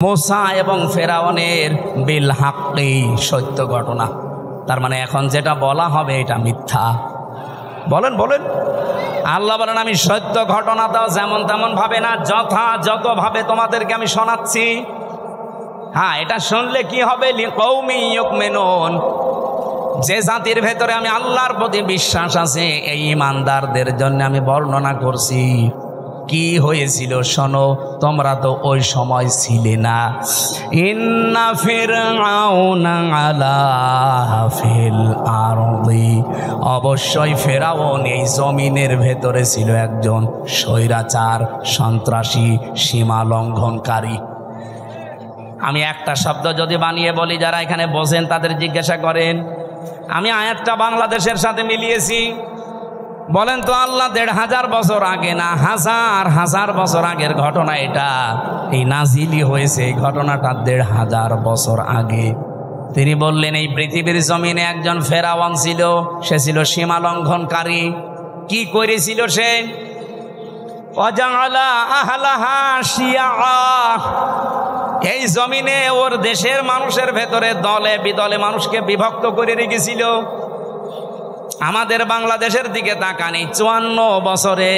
মুসা এবং ফেরাউনের বিল হাক্কি, সত্য ঘটনা। তার মানে এখন যেটা বলা হবে এটা মিথ্যা। বলেন বলেন। আল্লাহ বলেন আমি সত্য ঘটনাটাও যেমন তেমন ভাবে না, যথাযথভাবে তোমাদেরকে আমি শোনাচ্ছি। হ্যাঁ, এটা শুনলে কি হবে? লিকৌমি ইউমিনুন, যে জাতির ভেতরে আমি আল্লাহর প্রতি বিশ্বাস আছে এই ইমানদারদের জন্য আমি বর্ণনা করছি। কি হয়েছিল শোনো, তোমরা তো ওই সময় ছিলে না। ইন্না ফিরআউনা আলা ফিল আরদি, অবশ্যই ফেরাউন এই জমিনের ভেতরে ছিল একজন স্বৈরাচার, সন্ত্রাসী, সীমা লঙ্ঘনকারী। আমি একটা শব্দ যদি বানিয়ে বলি, যারা এখানে বসেন তাদের জিজ্ঞাসা করেন, আমি আয়াতটা বাংলাদেশের সাথে মিলিয়েছি। বলেন তো আল্লাহ ১৫০০ বছর আগে না হাজার হাজার বছর আগের ঘটনা এটা, এই নাজিলি হয়েছে এই ঘটনাটা ১৫০০ বছর আগে। তিনি বললেন এই পৃথিবীর জমিনে একজন ফেরাউন ছিল, সে ছিল সীমা লঙ্ঘনকারী। কি করেছিল সে? ওয়াজআলা আহলাহা শিয়া, এই জমিনে ওর দেশের মানুষের ভেতরে দলে বিদলে মানুষকে বিভক্ত করে রেখেছিল। আমাদের বাংলাদেশের দিকে তাকান, এই ৫৪ বছরে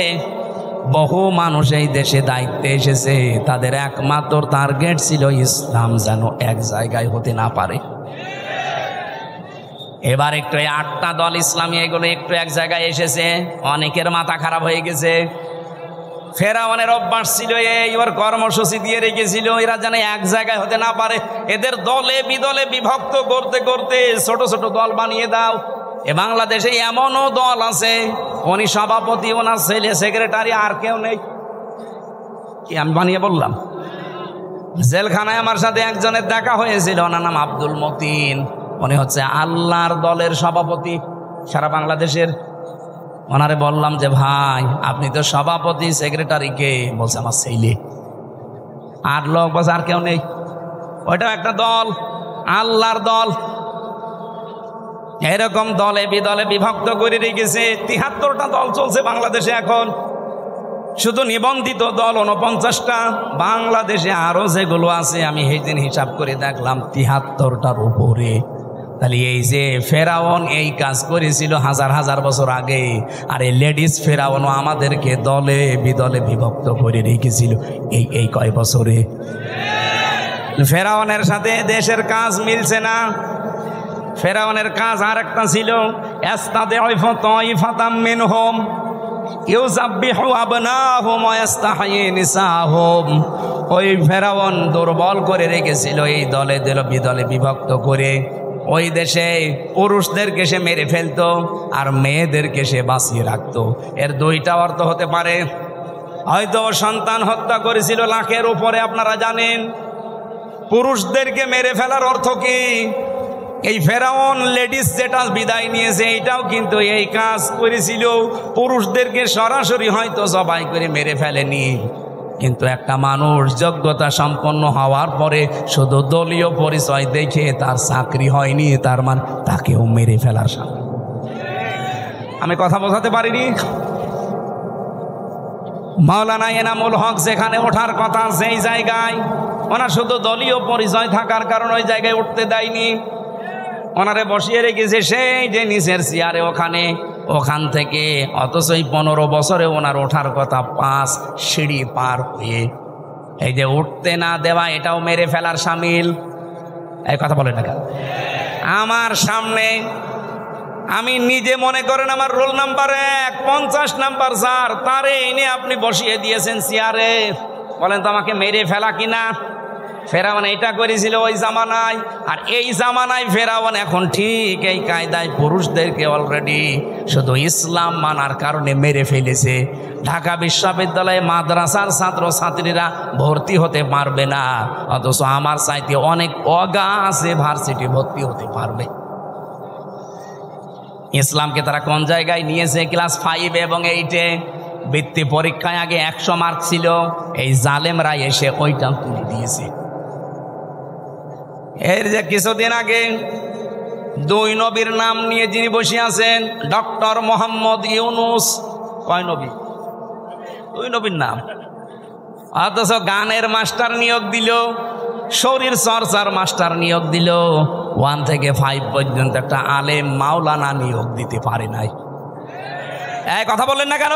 বহু মানুষ এই দেশে দায়িত্বে এসেছে, তাদের একমাত্র টার্গেট ছিল ইসলাম যেন এক জায়গায় হতে না পারে। এবার একটু এই ৮টা দল ইসলামী এগুলো একটু এক জায়গায় এসেছে, অনেকের মাথা খারাপ হয়ে গেছে। ফেরাউনের অভ্যাস ছিল এই, ওর কর্মসূচি দিয়ে রেখেছিল এরা যেন এক জায়গায় হতে না পারে। এদের দলে বিদলে বিভক্ত করতে করতে ছোট ছোট দল বানিয়ে দাও। এ বাংলাদেশে এমনও দল আছে, উনি সভাপতি, ওনার ছেলে সেক্রেটারি, আর কেউ নেই। কি আমি বানিয়ে বললাম? জেলখানায় আমার সাথে একজনের দেখা হয়েছিল, ওনার নাম আব্দুল মতিন, উনি হচ্ছে আল্লাহর দলের সভাপতি সারা বাংলাদেশের। ওনারে বললাম যে ভাই আপনি তো সভাপতি, সেক্রেটারি কে? বলছে আমার ছেলে। আর লোক বলছে আর কেউ নেই। ওইটাও একটা দল, আল্লাহর দল। এরকম দলে বিদলে বিভক্ত করে রেখেছে। ৭৩টা দল চলছে বাংলাদেশে এখন, শুধু নিবন্ধিত দল ৪৯টা। বাংলাদেশে আরো যেগুলো আছে আমি সেইদিন হিসাব করে দেখলাম ৭৩টার উপরে। তাহলে এই যে ফেরাউন এই কাজ করেছিল হাজার হাজার বছর আগে, আর এই লেডিস ফেরাউনও আমাদেরকে দলে বিদলে বিভক্ত করে রেখেছিল এই কয় বছরে। ফেরাউনের সাথে দেশের কাজ মিলছে না। ফেরাউনের কাজ আর একটা ছিল, ওই ফেরাউন দুর্বল করে রেখেছিল এই দলে বিদলে বিভক্ত করে। ওই দেশে পুরুষদেরকে সে মেরে ফেলতো আর মেয়েদেরকে সে বাঁচিয়ে রাখতো। এর দুইটা অর্থ হতে পারে, হয়তো সন্তান হত্যা করেছিল লাখের উপরে, আপনারা জানেন। পুরুষদেরকে মেরে ফেলার অর্থ কি? এই ফেরাউন লেডিস যেটা বিদায় নিয়েছে এইটাও কিন্তু এই কাজ করেছিল। পুরুষদেরকে সরাসরি হয়তো জবাই করে মেরে ফেলেনি, কিন্তু একটা মানুষ যোগ্যতা সম্পন্ন হওয়ার পরে শুধু দলীয় পরিচয় দেখে তার চাকরি হয়নি, তার মানে তাকেও মেরে ফেলার সাথে। আমি কথা বোঝাতে পারিনি? মাওলানা এনামুল হক যেখানে ওঠার কথা সেই জায়গায় ওনার শুধু দলীয় পরিচয় থাকার কারণে ওই জায়গায় উঠতে দেয়নি, ওনারে বসিয়ে রেখেছে সেই যে নিচের চেয়ারে ওখান থেকে। অথচ এই 15 বছরে ওনার ওঠার কথা 5 সিঁড়ি পার হয়ে। এই যে উঠতে না দেওয়া এটাও মেরে ফেলার শামিল। এই কথা বলে না কেন? আমার সামনে আমি নিজে মনে করেন আমার রোল নাম্বার 1, 50 নাম্বার স্যার, তারে এনে আপনি বসিয়ে দিয়েছেন চেয়ারে। বলেন তো আমাকে মেরে ফেলা কিনা? ফেরাউন এটা করেছিল ওই জামানায়, আর এই জামানায় ফেরাউন এখন ঠিক এই কায়দায় পুরুষদেরকে অলরেডি শুধু ইসলাম মানার কারণে মেরে ফেলেছে। ঢাকা বিশ্ববিদ্যালয়ে মাদ্রাসার ছাত্র ছাত্রীরা ভর্তি হতে পারবে না, অথচ আমার চাইতে অনেক অগা আছে ভার্সিটি ভর্তি হতে পারবে। ইসলামকে তারা কোন জায়গায় নিয়েছে? ক্লাস 5 এবং 8-এ বৃত্তি পরীক্ষায় আগে 100 মার্ক ছিল, এই জালেমরা এসে ওইটা তুলে দিয়েছে। এর যে কিছুদিন আগে 2 নবীর নাম নিয়ে যিনি বসে আছেন, ডক্টর মোহাম্মদ ইউনুস। কয় নবী? 2 নবীর নাম। অথচ গানের মাস্টার নিয়োগ দিল, শরীর চর্চার মাস্টার নিয়োগ দিল, 1 থেকে 5 পর্যন্ত একটা আলেম মাওলানা নিয়োগ দিতে পারে নাই। এই কথা বললেন না কেন?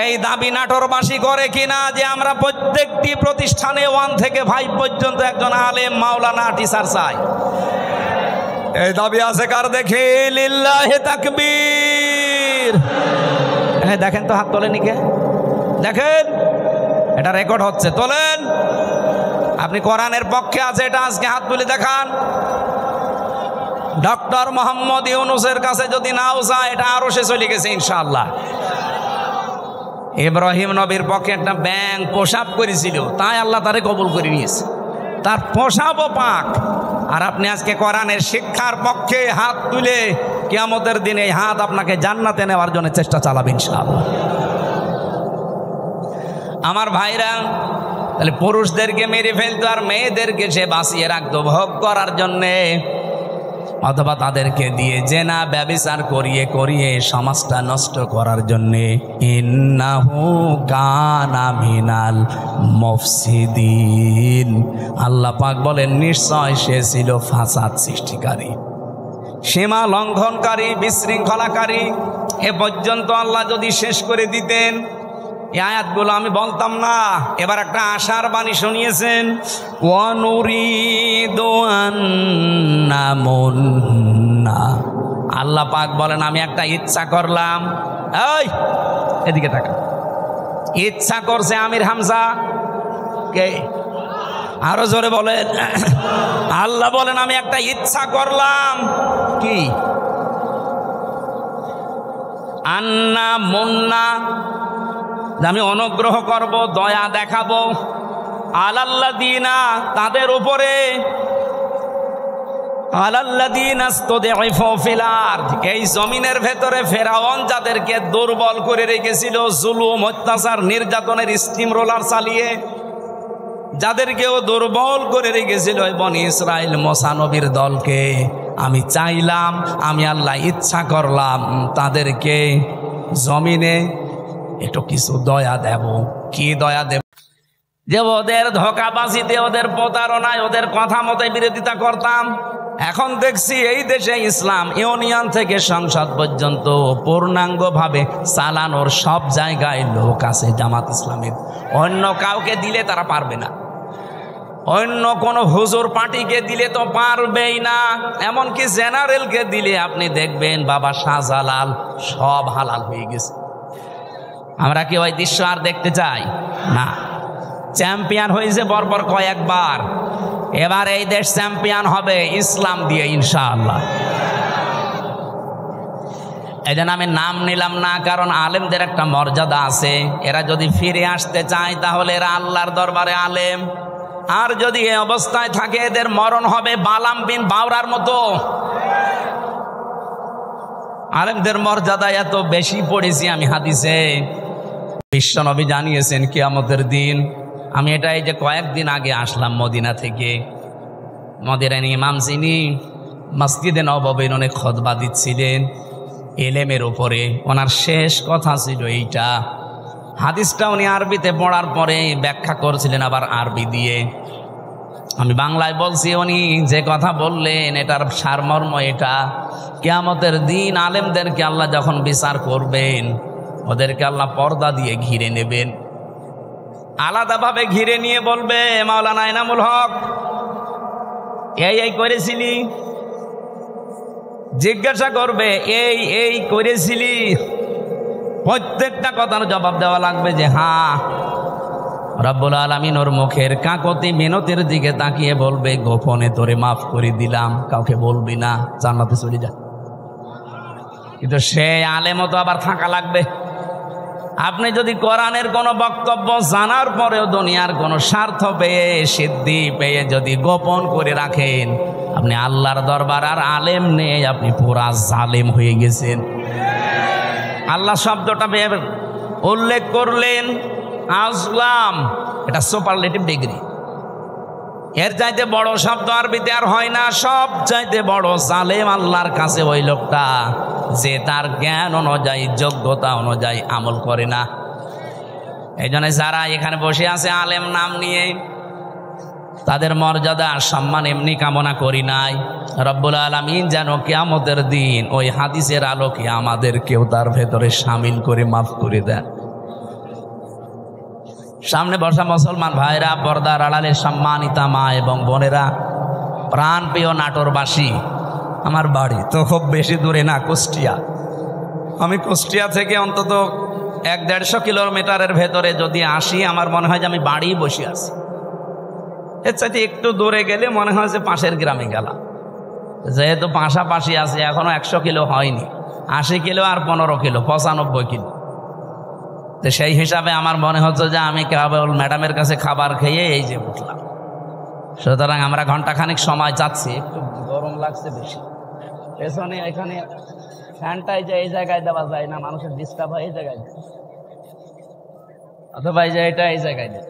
এই দাবি নাটোরবাসী করে কিনা যে আমরা প্রত্যেকটি প্রতিষ্ঠানে 1 থেকে 5 পর্যন্ত একজন আলেম মাওলানা টিচার চাই? এই দাবি আছে কার? দেখে লিল্লাহি তাকবীর। হ্যাঁ দেখেন তো, হাত তোলেন কে? দেখেন, এটা রেকর্ড হচ্ছে, তোলেন। আপনি কোরআনের পক্ষে আছে এটা আজকে হাত তুলে দেখান। ডক্টর মোহাম্মদ ইউনূসের কাছে যদি নাও যায়, এটা আরো সে চলে গেছে ইনশাআল্লাহ। ইব্রাহিম নবীর পক্ষে একটা ব্যাঙ প্রসাব করেছিল, তাই আল্লাহ তারে কবুল করে নিয়েছে, তার প্রসাবও পাক। আর আপনি আজকে কোরআনের শিক্ষার পক্ষে হাত তুলে কিয়ামতের দিনে এই হাত আপনাকে জান্নাতে নেওয়ার জন্য চেষ্টা চালাবেন ইনশাআল্লাহ। আমার ভাইরা, তাহলে পুরুষদেরকে মেরে ফেলতো আর মেয়েদেরকে সে বাঁচিয়ে রাখতো ভোগ করার জন্যে, অথবা তাদেরকে দিয়ে জেনা ব্যভিচার করিয়ে করিয়ে সমাজটা নষ্ট করার জন্যে। ইন্নাহু কানা মিনাল মুফসিদিন, আল্লাহ পাক বলেন নিশ্চয় সে ছিল ফাসাদ সৃষ্টিকারী, সীমা লঙ্ঘনকারী, বিশৃঙ্খলাকারী। এ পর্যন্ত আল্লাহ যদি শেষ করে দিতেন, এই আয়াতগুলো আমি বলতাম না। এবার একটা আশার বাণী শুনিয়েছেন, ওয়ানুরিদু আন্নামুন্না, আল্লাহ পাক বলেন আমি একটা ইচ্ছা করলাম। এই এদিকে তাকা, ইচ্ছা করছে আমির হামজা কে? আরো জোরে বলেন। আল্লাহ বলেন আমি একটা ইচ্ছা করলাম। কি? আন্না মুন্না, আমি অনুগ্রহ করব, দয়া দেখাবো, আলাল্লাযীনা, তাদের উপরে, আলাল্লাযীনা ইসতাদঈফু ফিল আরদ, এই জমিনের ভেতরে ফেরাউন যাদেরকে দুর্বল করে রেখেছিল, জুলুম, অত্যাচার, নির্যাতনের স্টিম রোলার চালিয়ে যাদেরকেও দুর্বল করে রেখেছিল বনি ইসরাইল মুসা নবীর দলকে, আমি চাইলাম, আমি আল্লাহ ইচ্ছা করলাম তাদেরকে জমিনে একটু কিছু দয়া দেব। কি দয়া দেব? যে ওদের ধোঁকাবাজিতে, ওদের প্রতারণায়, ওদের কথা মতো বিরোধিতা করতাম। এখন দেখছি এই দেশে ইসলাম ইউনিয়ন থেকে সংসদ পর্যন্ত পূর্ণাঙ্গভাবে চালানোর সব জায়গায় লোক আছে জামাত ইসলামের। অন্য কাউকে দিলে তারা পারবে না, অন্য কোনো হুজুর পার্টিকে দিলে তো পারবেই না। এমনকি জেনারেলকে দিলে আপনি দেখবেন বাবা শাহজালাল সব হালাল হয়ে গেছে। আমরা কি ওই দৃশ্য আর দেখতে চাই না? চ্যাম্পিয়ন হয়েছে বর্বর কয়েকবার, এবার এই দেশ চ্যাম্পিয়ন হবে ইসলাম দিয়ে ইনশাআল্লাহ। এই জন্য আমি নাম নিলাম না, কারণ আলেমদের একটা মর্যাদা আছে। এরা যদি ফিরে আসতে চায় তাহলে এরা আল্লাহর দরবারে আলেম, আর যদি এই অবস্থায় থাকে এদের মরণ হবে বালাম বিন বাওরার মতো। আলেমদের মর্যাদা এত বেশি পড়েছি আমি হাদিসে। বিশ্বনবী জানিয়েছেন কিয়ামতের দিন, আমি এটা এই যে কয়েকদিন আগে আসলাম মদিনা থেকে, মদিনার ইমাম যিনি মসজিদে নববীর অনেক খুতবা দিচ্ছিলেন এলেমের উপরে, ওনার শেষ কথা ছিল এইটা। হাদিসটা উনি আরবিতে পড়ার পরে ব্যাখ্যা করছিলেন আবার আরবি দিয়ে। আমি বাংলায় বলছি, উনি যে কথা বললেন এটার সারমর্ম এটা, কিয়ামতের দিন আলেমদেরকে আল্লাহ যখন বিচার করবেন, ওদেরকে আল্লাহ পর্দা দিয়ে ঘিরে নেবেন, আলাদাভাবে ঘিরে নিয়ে বলবে, মাওলানা এনামুল হক এই করেছিলি? জিজ্ঞাসা করবে এই করেছিলি? প্রত্যেকটা কথার জবাব দেওয়া লাগবে যে হ্যাঁ। রব্বুল আলামিন ওর মুখের কাকতি মিনতির দিকে তাকিয়ে বলবে, গোপনে তোরে মাফ করে দিলাম, কাউকে বলবি না, জান্নাতে চলে যা। কিন্তু সে আলেমও তো আবার থাকা লাগবে। আপনি যদি কোরআনের কোনো বক্তব্য জানার পরেও দুনিয়ার কোনো স্বার্থ পেয়ে, সিদ্ধি পেয়ে যদি গোপন করে রাখেন, আপনি আল্লাহর দরবার আর আলেম নেই, আপনি পুরা জালেম হয়ে গেছেন। আল্লাহ শব্দটা উল্লেখ করলেন আজলাম, এটা সুপারলেটিভ ডিগ্রি। এর চাইতে বড় শব্দ আরবিতে আর হয় না। সব চাইতে বড় জালেম আল্লাহর কাছে ওই লোকটা যে তার জ্ঞান অনুযায়ী, যোগ্যতা অনুযায়ী আমল করে না। এই জন্য যারা এখানে বসে আছে আলেম নাম নিয়ে, তাদের মর্যাদা আর সম্মান এমনি কামনা করি নাই, রব্বুল আলামিন যেন কিয়ামতের দিন ওই হাদিসের আলোকে আমাদেরকেও তার ভেতরে শামিল করে মাফ করে দেন। সামনে বসা মুসলমান ভাইরা, পর্দার আড়ালে সম্মানিতা মা এবং বোনেরা, প্রাণপ্রিয় নাটোরবাসী, আমার বাড়ি তো খুব বেশি দূরে না, কুষ্টিয়া। আমি কুষ্টিয়া থেকে অন্তত 1-150 কিলোমিটারের ভেতরে যদি আসি, আমার মনে হয় যে আমি বাড়ি বসে আছি। এর চাইতে একটু দূরে গেলে মনে হয় যে পাশের গ্রামে গেলাম। যেহেতু পাশাপাশি আছে, এখনো 100 কিলো হয়নি, 80 কিলো আর 15 কিলো, 95 কিলো। তো সেই হিসাবে আমার মনে হচ্ছে যে আমি কেবল ম্যাডামের কাছে খাবার খেয়ে এই যে উঠলাম। সুতরাং আমরা ঘন্টাখানিক সময় চাচ্ছি, একটু গরম লাগছে বেশি। পেছনে এখানে ফ্যানটাই যে এই জায়গায় দেওয়া যায় না, মানুষের ডিস্টার্ব হয় এই জায়গায়, অথবা এই যে এটা এই জায়গায় দেয়।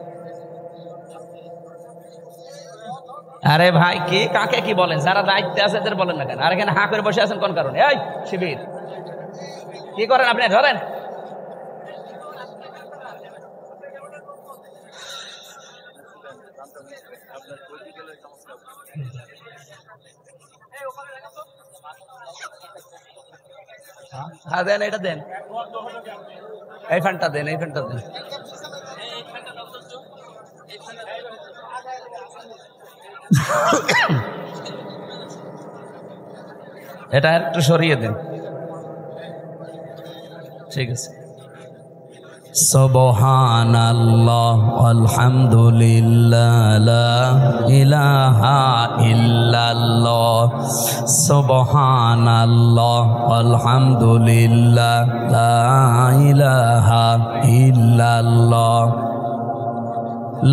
আরে ভাই, কি কাকে কি বলেন? যারা দায়িত্বে আছে এদের বলেন না কেন? আর এখানে হাঁ করে বসে আছেন কোন কারণে? এই শিবির কি করেন আপনি? ধরেন। হ্যাঁ দেন, এটা দেন, এই ফ্যানটা দেন, এই ফ্যানটা দেন। এটা একটু সরিয়ে দেন, ঠিক আছে। সুবহানাল্লাহ আলহামদুলিল্লাহ লা ইলাহা ইল্লাল্লাহ, সুবহানাল্লাহ আলহামদুলিল্লাহ লা ইলাহা ইল্লাল্লাহ,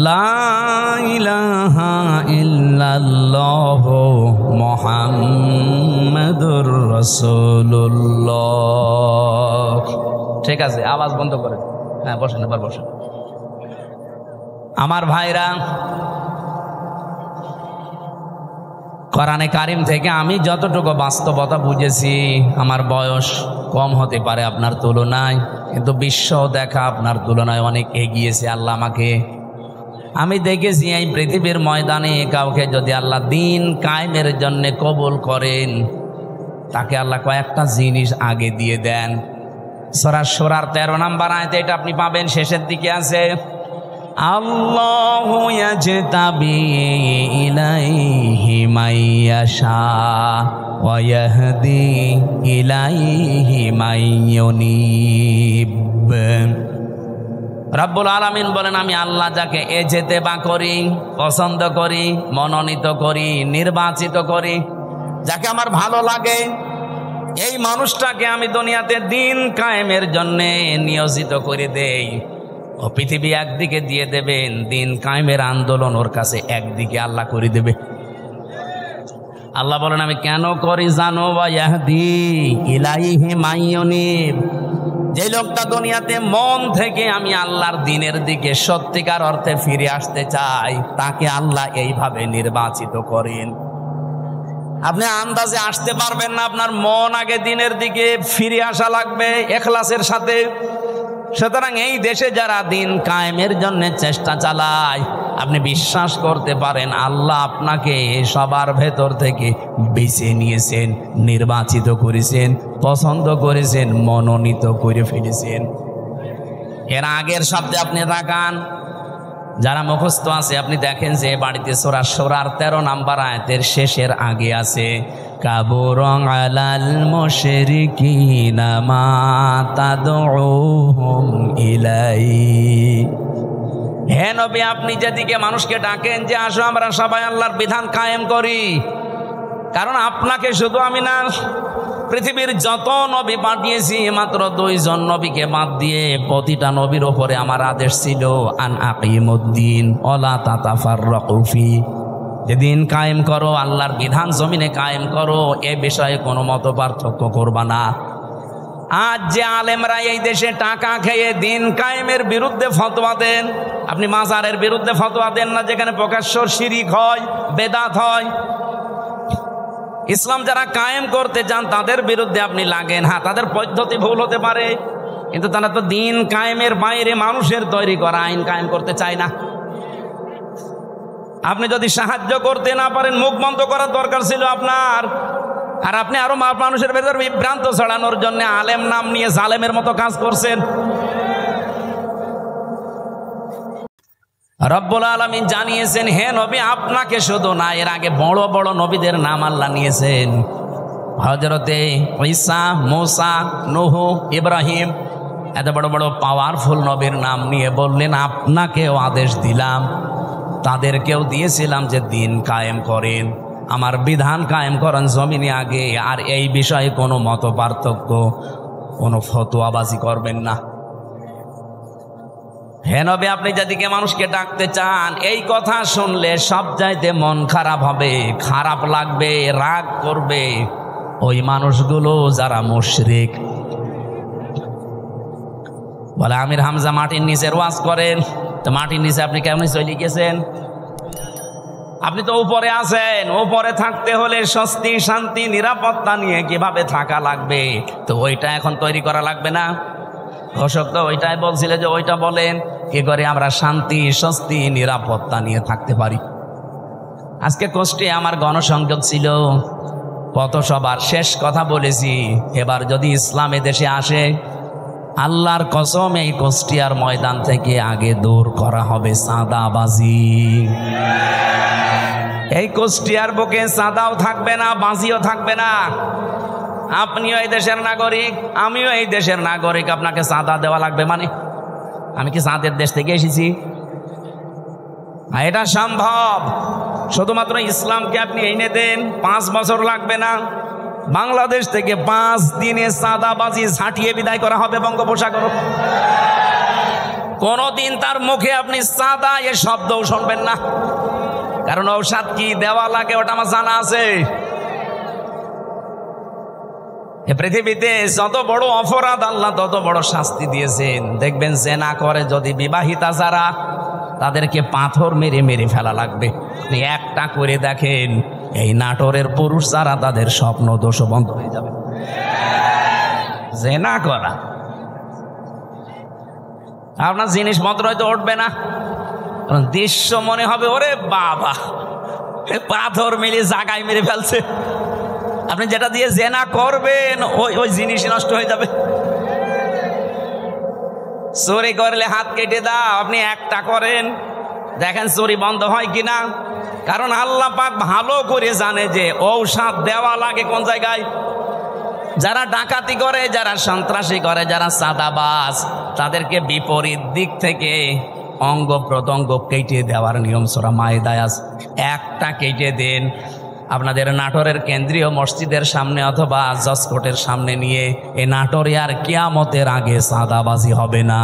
লা ইলাহা ইল্লাল্লাহ মুহাম্মাদুর রাসূলুল্লাহ। ঠিক আছে, আওয়াজ বন্ধ করে। হ্যাঁ বসেন, এবার বসেন। আমার ভাইরা, কোরআনে কারিম থেকে আমি যতটুকু বাস্তবতা বুঝেছি, আমার বয়স কম হতে পারে আপনার তুলনায়, কিন্তু বিশ্ব দেখা আপনার তুলনায় অনেক এগিয়েছে আল্লাহ আমাকে। আমি দেখেছি এই পৃথিবীর ময়দানে কাউকে যদি আল্লাহ দিন কায়েমের জন্য কবুল করেন, তাকে আল্লাহ কয়েকটা জিনিস আগে দিয়ে দেন। সূরা শূরার 13 নম্বর আয়াতে এটা আপনি পাবেন, শেষের দিকে আছে, আল্লাহু ইয়াজতাবি ইলাইহি মাইয়াশা ওয়া ইয়াহদি ইলাইহি মাইয়ুনিব। রব্বুল আলামিন বলেন, আমি আল্লাহ যাকে এজতেবা করি, পছন্দ করি, মনোনীত করি, নির্বাচিত করি, যাকে আমার ভালো লাগে, এই মানুষটাকে আমি দুনিয়াতে দিন কায়েমের জন্য নিয়োজিত করে দেই। ও পৃথিবী একদিকে দিয়ে দেবেন, দিন কায়েমের আন্দোলন ওর কাছে একদিকে আল্লাহ করে দেবে। আল্লাহ বলেন, আমি কেন করি জানো? ওয়া ইয়াহদি ইলাইহি মাইয়ুনিব। যে লোকটা দুনিয়াতে মন থেকে আমি আল্লাহর দিনের দিকে সত্যিকার অর্থে ফিরে আসতে চাই, তাকে আল্লাহ এইভাবে নির্বাচিত করেন। আপনি আন্দাজে আসতে পারবেন না, আপনার মন আগে দিনের দিকে ফিরে আসা লাগবে ইখলাসের সাথে। সুতরাং এই দেশে যারা দিন কায়েমের জন্য চেষ্টা চালায়, আপনি বিশ্বাস করতে পারেন আল্লাহ আপনাকে সবার ভেতর থেকে বেছে নিয়েছেন, নির্বাচিত করেছেন, পছন্দ করেছেন, মনোনীত করে ফেলেছেন। এর আগের শব্দে আপনি তাকান, যারা মুখস্থ আছে আপনি দেখেন যে বাড়িতে সূরা শূরার 13 নম্বর আয়াতের শেষের আগে আছে, কাবুরন আলাল মুশরিকিনা মা তাদউহুম ইলাই। হে নবী, আপনি যেদিকে মানুষকে ডাকেন যে আসো আমরা সবাই আল্লাহর বিধান কায়েম করি, কারণ আপনাকে শুধু আমি না, পৃথিবীর যত নবী পাঠিয়েছি মাত্র 2 জন নবীকে বাদ দিয়ে প্রতিটা নবীর ওপরে আমার আদেশ ছিল, আন আকিমুদ্দিন ওয়ালা তাতাফাররাকু ফি, যে দিন কায়েম করো, আল্লাহর বিধান জমিনে কায়েম করো, এ বিষয়ে কোনো মত পার্থক্য করবা না। আজ যে আলেমরা এই দেশে টাকা খেয়ে দিন কায়েমের বিরুদ্ধে ফতোয়া দেন, আপনি মাজারের বিরুদ্ধে ফতোয়া দেন না, যেখানে প্রকাশ্য শিরিক হয়, বেদাত হয়। ইসলাম যারা কায়েম করতে চান তাদের বিরুদ্ধে আপনি লাগেন। হ্যাঁ, তাদের পদ্ধতি ভুল হতে পারে, কিন্তু তারা তো দিন কায়েমের বাইরে মানুষের তৈরি করা আইন কায়েম করতে চায় না। আপনি যদি সাহায্য করতে না পারেন মুখ বন্ধ করার দরকার ছিল আপনার। আর আপনি আরো মানুষের ভেতর বিভ্রান্ত ছড়ানোর জন্য আলেম নাম নিয়ে জালেমের মতো কাজ করছেন। রব্বুল আলামিন জানিয়েছেন, হে নবী, আপনাকে শুধু না, এর আগে বড় বড় নবীদের নাম আল্লাহ নিয়েছেন। হযরতে ঈসা, মূসা, নূহ, ইব্রাহিম, এত বড় বড় পাওয়ারফুল নবীর নাম নিয়ে বললেন আপনাকেও আদেশ দিলাম, তাদেরকেও দিয়েছিলাম যে দিন কায়েম করেন, আমার বিধান কায়েম করেন জমিনে আগে, আর এই বিষয়ে কোনো মত পার্থক্য, কোনো ফতোয়াবাজি করবেন না। হে নবী, আপনি যেদিকে মানুষকে ডাকতে চান, এই কথা শুনলে সব চাইতে মন খারাপ হবে, খারাপ লাগবে, রাগ করবে ওই মানুষগুলো যারা মুশরিক। বলে আমির হামজা মাটির নিচে ওয়াজ করেন, তো মাটির নিচে আপনি কেমন চলে গেছেন? আপনি তো উপরে আছেন, উপরে থাকতে হলে স্বস্তি, শান্তি, নিরাপত্তা নিয়ে কিভাবে থাকা লাগবে, তো ওইটা এখন তৈরি করা লাগবে না? ঘোষক তো ওইটাই বলছিল যে ওইটা বলেন কি করে আমরা শান্তি, স্বস্তি, নিরাপত্তা নিয়ে থাকতে পারি। আজকে কষ্টে আমার গণসংযোগ ছিল, কত সবার শেষ কথা বলেছি, এবার যদি ইসলাম দেশে আসে, আল্লাহর কসম এই কুষ্টিয়ার ময়দান থেকে আগে দূর করা হবে চাঁদাবাজি। এই কুষ্টিয়ার বুকে চাঁদাও থাকবে না, বাজিও থাকবে না। আপনিও এই দেশের নাগরিক, আমিও এই দেশের নাগরিক, আপনাকে চাঁদা দেওয়া লাগবে মানে? আমি কি চাঁদের দেশ থেকে এসেছি? এটা সম্ভব, শুধুমাত্র ইসলামকে আপনি এনে দেন, 5 বছর লাগবে না। বাংলাদেশ থেকে 5 দিনে চাঁদাবাজি ঝাঁটিয়ে বিদায় করা হবে বঙ্গোপসাগর। কোনদিন তার মুখে আপনি চাঁদা এ শব্দও শুনবেন না, কারণ ঔষধ কি দেওয়া লাগে ওটা আমার জানা আছে। এ পৃথিবীতে যত বড় অপরাধ আল্লাহ তত বড় শাস্তি দিয়েছেন। দেখবেন জেনা করে যদি বিবাহিতা যারা, তাদেরকে পাথর মেরে মেরে ফেলা লাগবে। আপনি একটা করে দেখেন, এই নাটোরের পুরুষ যারা, তাদের স্বপ্ন দোষ বন্ধ হয়ে যাবে। জেনা করা, আপনার জিনিসপত্র হয়তো উঠবে না, দৃশ্য মনে হবে ওরে বাবা, পাথর মেরে জাগায় মেরে ফেলছে। আপনি যেটা দিয়ে জেনা করবেন ওই জিনিস নষ্ট হয়ে যাবে। চুরি করলে হাত কেটে দাও, আপনি একটা করেন, দেখেন চুরি বন্ধ হয় কিনা। কারণ আল্লাহ পাক ভালো করে জানে যে ঔষধ দেওয়া লাগে কোন জায়গায়। যারা ডাকাতি করে, যারা সন্ত্রাসী করে, যারা চাঁদাবাজ, তাদেরকে বিপরীত দিক থেকে অঙ্গ প্রত্যঙ্গ কেটে দেওয়ার নিয়ম সূরা মায়েদায় আছে। একটা কেটে দেন, আপনাদের নাটোরের কেন্দ্রীয় মসজিদের সামনে অথবা জজকোর্টের সামনে নিয়ে, এই নাটোরে আর কিয়ামতের আগে চাঁদাবাজি হবে না।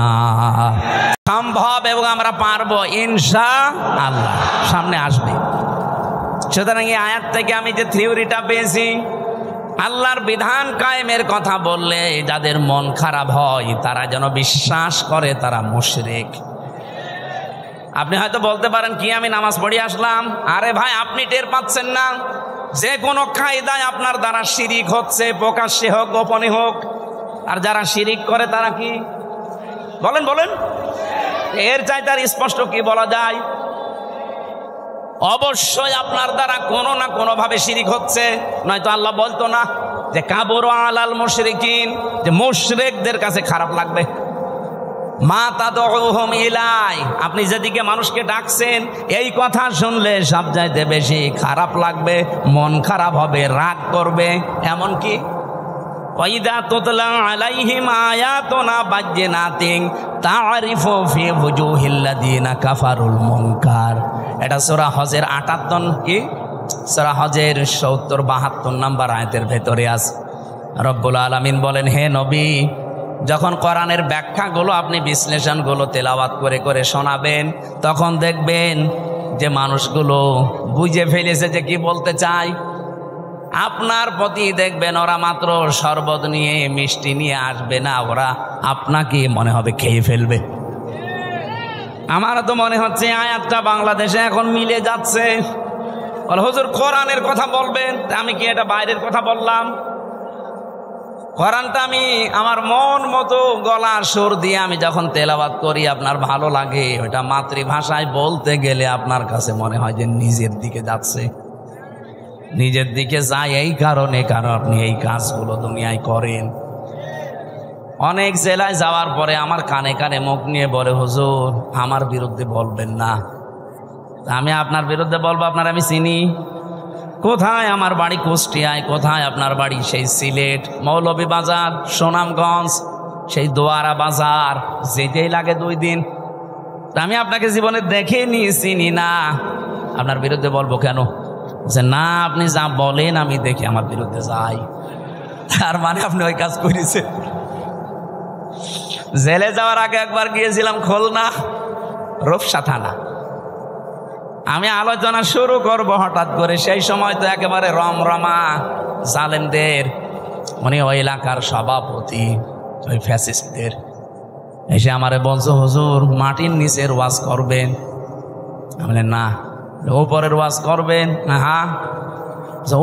সম্ভব এবং আমরা পারবো ইনশাআল্লাহ, সামনে আসবে। সুতরাং এই আয়াত থেকে আমি যে থিওরিটা পেয়েছি, আল্লাহর বিধান কায়েমের কথা বললে যাদের মন খারাপ হয়, তারা যেন বিশ্বাস করে তারা মুশরিক। আপনি হয়তো বলতে পারেন কি আমি নামাজ পড়ে আসলাম, আরে ভাই আপনি টের পাচ্ছেন না যে কোনো কায়দায় আপনার দ্বারা শিরিক হচ্ছে, প্রকাশ্যে হোক গোপনে হোক। আর যারা শিরিক করে তারা কি বলেন বলেন, এর চাইতে আর স্পষ্ট কি বলা যায়? অবশ্যই আপনার দ্বারা কোনো না কোনো ভাবে শিরিক হচ্ছে, নয়তো আল্লাহ বলতো না যে কাবুরু আলাল মুশরিকিন, যে মুশরিকদের কাছে খারাপ লাগবে। মা তাদউহুম ইলাই, আপনি যেদিকে মানুষকে ডাকছেন, এই কথা শুনলে সব চাইতে বেশি খারাপ লাগবে, মন খারাপ হবে, রাগ করবে। এমনকি ওয়াইদা তুতলা আলাইহিম আয়াতুনা বাজ্জিনাতিন তা'রিফু ফি ওয়ুজুহিল্লাযিনা কাফারুল মুনকার। এটা সূরা হজের 58 কি সূরা হজের 70-72 নম্বর আয়াতের ভেতরে আছে। রব্বুল আলামিন বলেন, হে নবী, যখন কোরআনের ব্যাখ্যাগুলো আপনি বিশ্লেষণগুলো তেলাওয়াত করে করে শোনাবেন, তখন দেখবেন যে মানুষগুলো বুঝে ফেলেছে যে কি বলতে চায়। আপনার প্রতি দেখবেন ওরা মাত্র শরবত নিয়ে, মিষ্টি নিয়ে আসবে না, ওরা আপনাকে মনে হবে খেয়ে ফেলবে। আমার তো মনে হচ্ছে আয়াতটা বাংলাদেশে এখন মিলে যাচ্ছে। হুজুর কোরআনের কথা বলবেন, আমি কি এটা বাইরের কথা বললাম? কোরআনটা আমি আমার মন মতো গলার সুর দিয়ে আমি যখন তেলাওয়াত করি আপনার ভালো লাগে। ওটা মাতৃভাষায় বলতে গেলে আপনার কাছে মনে হয় যে নিজের দিকে যাচ্ছে, নিজের দিকে যায়। এই কারণে কারণ আপনি এই কাজগুলো দুনিয়ায় করেন। অনেক জেলায় যাওয়ার পরে আমার কানে কানে মুখ নিয়ে বলে, হুজুর আমার বিরুদ্ধে বলবেন না। আমি আপনার বিরুদ্ধে বলবো? আপনার আমি চিনি? কোথায় আমার বাড়ি? কুষ্টিয়ায়। কোথায় আপনার বাড়ি? সেই সিলেট, মৌলভীবাজার, সুনামগঞ্জ, সেই দোয়ারা বাজার, যেতেই লাগে 2 দিন। আমি আপনাকে জীবনে দেখিনি, চিনি না, আপনার বিরুদ্ধে বলবো কেন? যে না, আপনি যা বলেন আমি দেখি আমার বিরুদ্ধে যাই। তার মানে আপনি ওই কাজ করেছেন। জেলে যাওয়ার আগে একবার গিয়েছিলাম খুলনা, রূপসা থানা। আমি আলোচনা শুরু করব হঠাৎ করে, সেই সময় তো একেবারে রমরমা জালেমদের, উনি ওই এলাকার সভাপতি, ওই ফ্যাসিস্টদের এসে আমারে বলছো, হুজুর মাটির নিচের ওয়াজ করবেন? আমি বললাম না। ওপরের ওয়াজ করবেন? না। হ্যাঁ।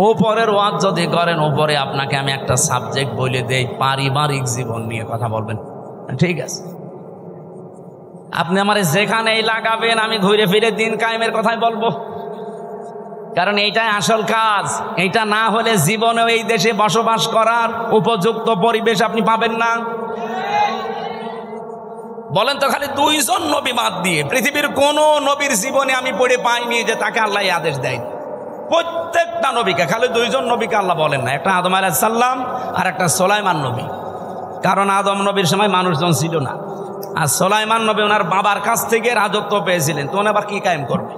ওপরের ওয়াজ যদি করেন, ওপরে আপনাকে আমি একটা সাবজেক্ট বলে দেই, পারিবারিক জীবন নিয়ে কথা বলবেন। ঠিক আছে, আপনি আমার যেখানেই লাগাবেন আমি ঘুরে ফিরে দিন কায়েমের কথাই বলবো, কারণ এইটাই আসল কাজ। এইটা না হলে জীবনেও এই দেশে বসবাস করার উপযুক্ত পরিবেশ আপনি পাবেন না। বলেন তো, খালি 2 জন নবী বাদ দিয়ে পৃথিবীর কোন নবীর জীবনে আমি পড়ে পাইনি যে তাকে আল্লাহ আদেশ দেয়। প্রত্যেকটা নবীকে, খালি 2 জন নবীকে আল্লাহ বলেন না, একটা আদম আলাইহিস সালাম আর একটা সুলাইমান নবী। কারণ আদম নবীর সময় মানুষজন ছিল না, আর সুলাইমান নবী ওনার বাবার কাছ থেকে রাজত্ব পেয়েছিলেন, তো উনি আবার কি কায়েম করবে?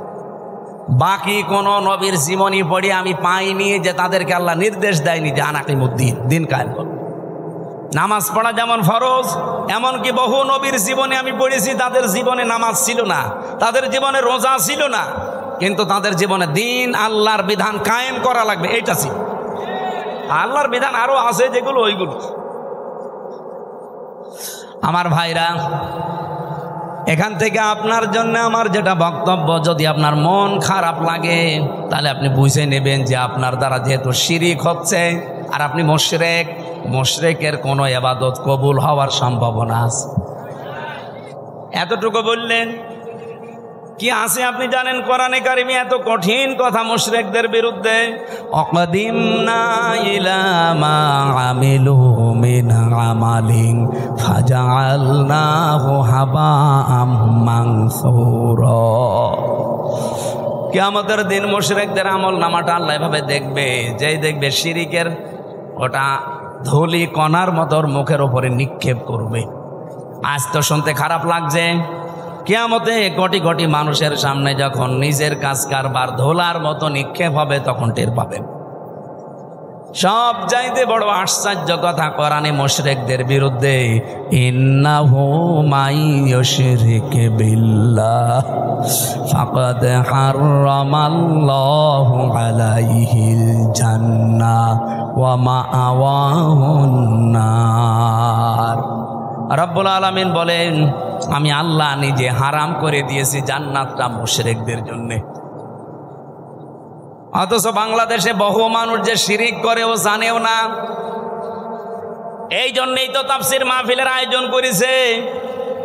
বাকি কোন নবীর জীবনী পড়ে আমি পাইনি যে তাদেরকে আল্লাহ নির্দেশ দেয়নি যে আনাকিমুদ্দিন, দিন কায়েম করবে। নামাজ পড়া যেমন ফরজ, এমনকি বহু নবীর জীবনে আমি পড়েছি তাদের জীবনে নামাজ ছিল না, তাদের জীবনে রোজা ছিল না, কিন্তু তাদের জীবনে দিন, আল্লাহর বিধান কায়েম করা লাগবে, এইটা ছিল। আল্লাহর বিধান আরো আছে যেগুলো, ওইগুলো। আমার ভাইরা, এখান থেকে আপনার জন্য আমার যেটা বক্তব্য, যদি আপনার মন খারাপ লাগে তাহলে আপনি বুঝে নেবেন যে আপনার দ্বারা যেহেতু শিরিক হচ্ছে আর আপনি মুশরিক, মুশরিকের কোনো ইবাদত কবুল হওয়ার সম্ভাবনা আছে। এতটুকু বললেন কি আছে আপনি জানেন? কোরআনে কারিমে এত কঠিন কথা মুশরিকদের বিরুদ্ধে, অকদিমনা ইলা মা আমিলু মিন আমালিন ফাজআলনাহু হাবাআম মানসুরা। কিয়ামতের দিন মুশরিকদের আমল নামাটা আল্লাহ এভাবে দেখবে, যেই দেখবে শিরিকের ওটা ধুলি কণার মতো মুখের উপরে নিক্ষেপ করবে। আজ তো শুনতে খারাপ লাগছে, কিয়ামতে কোটি কোটি মানুষের সামনে যখন নিজের কাজ কারবার ধোলার মতো নিক্ষেপ হবে, তখন টের পাবেন। সব চাইতে বড় আশ্চর্য কথা কোরআনে মুশরিকদের বিরুদ্ধে, ইন্নাহু মাইয়ুশরিক বিল্লাহ ফাকাদ হারামাল্লাহু আলাইহিল জান্নাহ ওয়া মাআওয়াহুন নার। রব্বুল আলামিন বলেন, আমি আল্লাহ নিজে হারাম করে দিয়েছি জান্নাতটা মুশরিকদের জন্য। অথচ বাংলাদেশে বহু মানুষ যে শিরিক করে ও জানেও না। এই জন্যই তো তাফসীর মাহফিলের আয়োজন করেছে।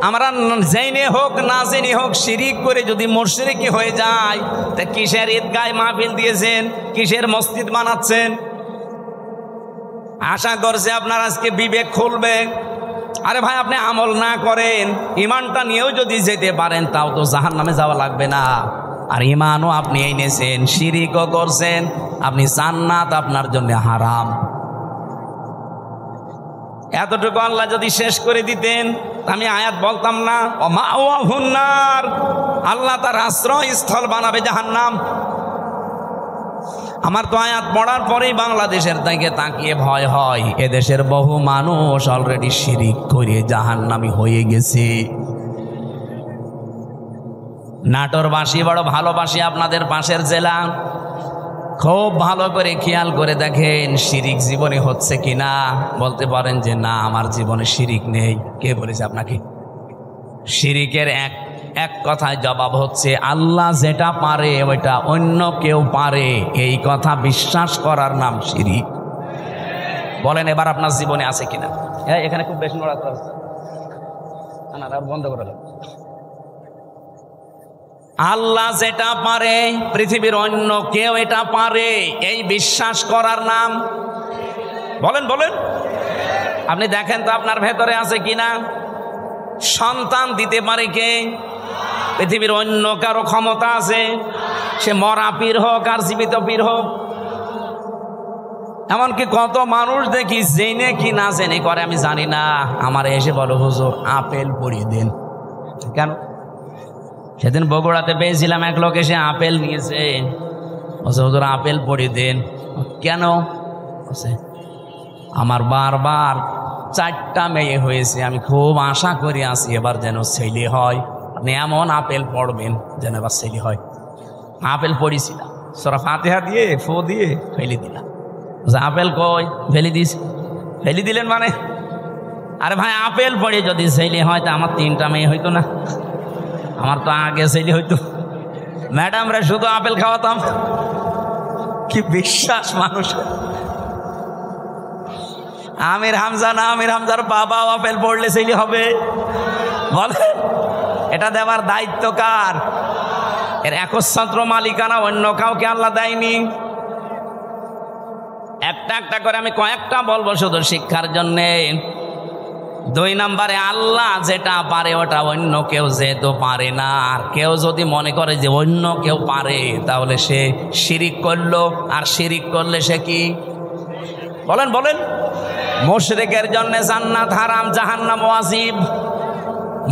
আমরা জেনে হোক না জেনে হোক শিরিক করে যদি মুশরিকি হয়ে যায়, তা কিসের ঈদগায় মাহফিল দিয়েছেন, কিসের মসজিদ বানাচ্ছেন? আশা করছে আপনার আজকে বিবেক খুলবে। আরে ভাই, আপনি আমল না করেন, ইমানটা নিয়েও যদি যেতে পারেন, তাও তো জাহান্নামে যাওয়া লাগবে না। আর ইমানও আপনি এনেছেন, শিরিকও করছেন, আপনি জান্নাত আপনার জন্য হারাম। এতটুকু আল্লাহ যদি শেষ করে দিতেন, আমি আয়াত বলতাম না, ও মাওয়াহুন নার, আল্লাহ তার আশ্রয়স্থল বানাবে জাহান্নাম। আমার তো আয়াত পড়ার পরেই বাংলাদেশের দিকে তাকিয়ে ভয় হয়, এদেশের বহু মানুষ অলরেডি শিরিক করে জাহান্নামী হয়ে গেছে। নাটোরবাসী বড় ভালোবাসি আপনাদের পাশের জেলা, খুব ভালো করে খেয়াল করে দেখেন শিরিক জীবনে হচ্ছে কিনা। বলতে পারেন যে না, আমার জীবনে শিরিক নেই। কে বলেছে আপনাকে? শিরিকের এক কথায় জবাব হচ্ছে, আল্লাহ যেটা পারে ওইটা অন্য কেউ পারে, এই কথা বিশ্বাস করার নাম শিরিক। বলেন এবার আপনার জীবনে আছে কিনা? হ্যাঁ, এখানে খুব বেশি নড়াচড়া হচ্ছে না, বন্ধ করে দেন। আল্লাহ যেটা পারে পৃথিবীর অন্য কেউ এটা পারে, এই বিশ্বাস করার নাম বলেন বলেন। আপনি দেখেন তো আপনার ভেতরে আছে কিনা। সন্তান দিতে পারে কে? পৃথিবীর অন্য কারো ক্ষমতা আছে? সে মরা পীর হোক আর জীবিত পীর হোক। এমনকি কত মানুষ দেখি জেনে কি না জেনে করে আমি জানি না, আমার এসে বলো হুজুর আপেল পরিয়ে দিন। কেন? সেদিন বগুড়াতে পেয়েছিলাম এক লোক এসে আপেল নিয়েছে, হুজুর আপেল পরিয়ে দিন। কেন? আমার বারবার 4টা মেয়ে হয়েছে, আমি খুব আশা করি আছি এবার যেন ছেলে হয়। আপনি এমন আপেল পড়বেন যেন এবার ছেলে হয়। আপেল পড়িছিলাম, সূরা ফাতিহা দিয়ে ফু দিয়ে ফেলে দিলাম। আপেল কই? ফেলে দিস। ফেলে দিলেন মানে? আরে ভাই, আপেল পড়ে যদি ছেলে হয় তা আমার 3টা মেয়ে হইতো না? আমার তো আগে ছেলে হইতো। ম্যাডামরা শুধু আপেল খাওয়াতাম। কি বিশ্বাস মানুষ! আমির হামজা না, আমির হামজার বাবাও আপেল পড়লে ছেলে হবে? বলে এটা দেওয়ার দায়িত্ব কার? এর একচ্ছত্র মালিকানা অন্য কাউকে আল্লাহ দেয়নি। একটা একটা করে আমি কয়েকটা বলবো শুধু শিক্ষার জন্যে। 2 নম্বরে, আল্লাহ যেটা পারে ওটা অন্য কেউ যেহেতু পারে না। আর কেউ যদি মনে করে যে অন্য কেউ পারে, তাহলে সে শিরিক করলো। আর শিরিক করলে সে কি? বলেন বলেন। মুশরিকের জন্য জান্নাত হারাম, জাহান্নাম ওয়াজিব।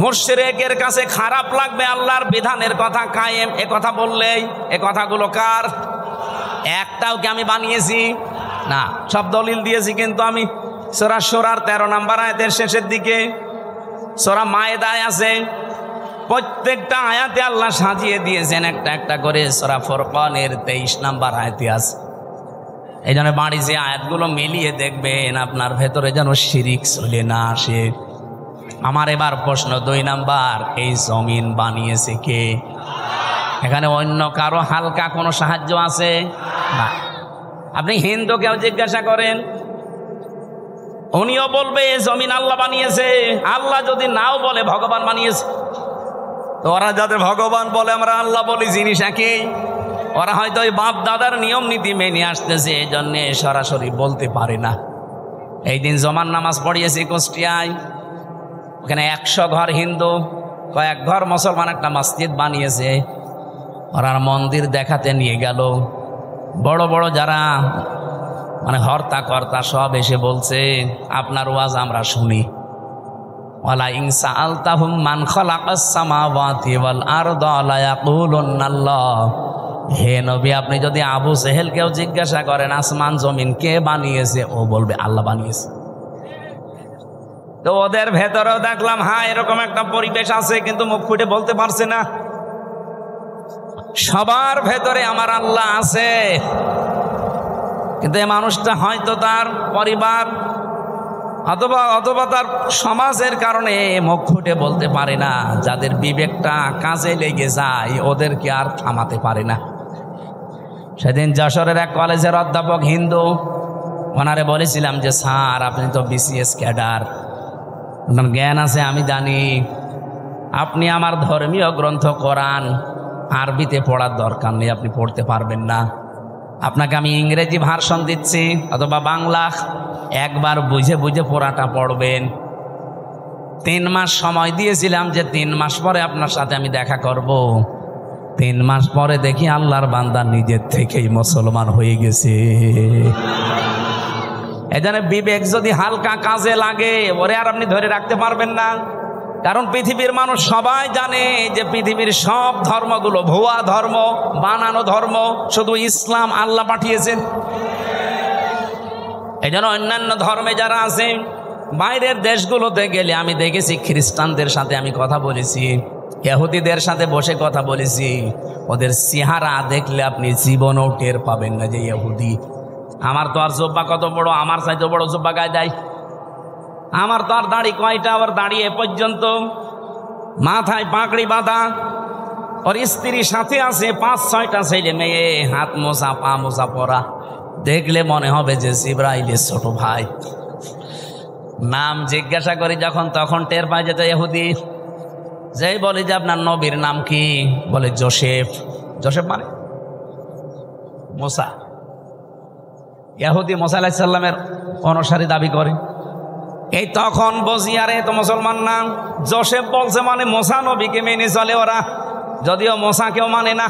মুশরিকের কাছে খারাপ লাগবে আল্লাহর বিধানের কথা কায়েম এ কথা বললেই। এ কথাগুলো কার? একটাও কি আমি বানিয়েছি? না, সব দলিল দিয়েছি। কিন্তু আমি সূরা শুরার 13 নম্বর আয়াতের শেষের দিকে, সূরা মায়েদায় আছে, প্রত্যেকটা আয়াতে আল্লাহ সাজিয়ে দিয়েছেন একটা একটা করে। সূরা ফুরকানের 23 নম্বর আয়াতে আছে। এই জন্য বাড়ি যে আয়াতগুলো মিলিয়ে দেখবেন আপনার ভেতরে যেন শিরিক চলে না আসে। আমার এবার প্রশ্ন 2 নাম্বার, এই জমিন বানিয়েছে কে? এখানে অন্য কারো হালকা কোনো সাহায্য আছে না। আপনি হিন্দুকেও জিজ্ঞাসা করেন, উনিও বলবে এই জমিন আল্লাহ বানিয়েছে। আল্লাহ যদি নাও বলে ভগবান বানিয়েছে। তো ওরা যাদের ভগবান বলে, আমরা আল্লাহ বলি, জিনিস একই। ওরা হয়তো ওই বাপ দাদার নিয়ম নীতি মেনে আসতেছে, এই জন্যে সরাসরি বলতে পারে না। এই দিন জমার নামাজ পড়িয়েছি কুষ্টিয়ায়। ওখানে 100 ঘর হিন্দু, কয়েক ঘর মুসলমান একটা মসজিদ বানিয়েছে। ওরা মন্দির দেখাতে নিয়ে গেল। বড় বড় যারা মানে হর্তা কর্তা সব এসে বলছে, আপনার ওয়াজ আমরা শুনি। ওয়ালা ইন সাআলতাহুম মান খালাকাস সামাওয়াতি ওয়াল আরদা লা ইয়াকুলুন্না আল্লাহ। হে নবী, আপনি যদি আবু জেহেলকেও জিজ্ঞাসা করেন আসমান জমিন কে বানিয়েছে, ও বলবে আল্লাহ বানিয়েছে। তো ওদের ভেতরেও দেখলাম হ্যাঁ এরকম একটা পরিবেশ আছে, কিন্তু মুখ ফুটে বলতে পারছে না। সবার ভেতরে আমার আল্লাহ আছে, কিন্তু এই মানুষটা হয়তো তার পরিবার অথবা তার সমাজের কারণে মুখ ফুটে বলতে পারে না। যাদের বিবেকটা কাজে লেগে যায় ওদেরকে আর থামাতে পারে না। সেদিন যশোরের এক কলেজের অধ্যাপক হিন্দু, ওনারে বলেছিলাম যে স্যার আপনি তো BCS ক্যাডার, আপনার জ্ঞান আছে আমি জানি, আপনি আমার ধর্মীয় গ্রন্থ কোরআন আরবিতে পড়ার দরকার নেই, আপনি পড়তে পারবেন না। আপনাকে আমি ইংরেজি ভার্সন দিচ্ছি অথবা বাংলা, একবার বুঝে বুঝে পড়াটা পড়বেন। 3 মাস সময় দিয়েছিলাম যে 3 মাস পরে আপনার সাথে আমি দেখা করব। 3 মাস পরে দেখি আল্লাহর বান্দা নিজের থেকেই মুসলমান হয়ে গেছে। এজন্য বিবেক যদি হালকা কাজে লাগে, ওরে আর আপনি ধরে রাখতে পারবেন না। কারণ পৃথিবীর মানুষ সবাই জানে যে পৃথিবীর সব ধর্মগুলো ভুয়া ধর্ম, বানানো ধর্ম, শুধু ইসলাম আল্লাহ পাঠিয়েছেন। এই জন্য অন্যান্য ধর্মে যারা আছে, বাইরের দেশগুলোতে গেলে আমি দেখেছি খ্রিস্টানদের সাথে আমি কথা বলেছি, ইহুদিদের সাথে বসে কথা বলেছি, ওদের চেহারা দেখলে আপনি জীবনও টের পাবেন না যে ইহুদি। আমার তো আর জুব্বা কত বড়, আমার চাইতে বড় জুব্বা গায়ে দেয়। আমার তো আর দাড়ি কয়টা, আবার দাঁড়িয়ে পর্যন্ত, মাথায় পাগড়ি বাঁধা, ওর স্ত্রীর সাথে আছে 5-6টা ছেলে মেয়ে, হাত মোছা পা মোছা পরা, দেখলে মনে হবে যে জিবরাইলের ছোট ভাই। নাম জিজ্ঞাসা করি যখন, তখন টের পাই যে ইহুদি। যেই বলি যে আপনার নবীর নাম কি, বলে জোসেফ। জোসেফ মানে মুসা। ইহুদি মুসা আলাইহিস সালামের অনুসারী দাবি করে। এই তখন বুঝি আরে তো মুসলমান নাম। জোসেফ বলছে মানে মুসা নবীকে মেনে চলে ওরা, যদিও মুসা কেউ মানে না।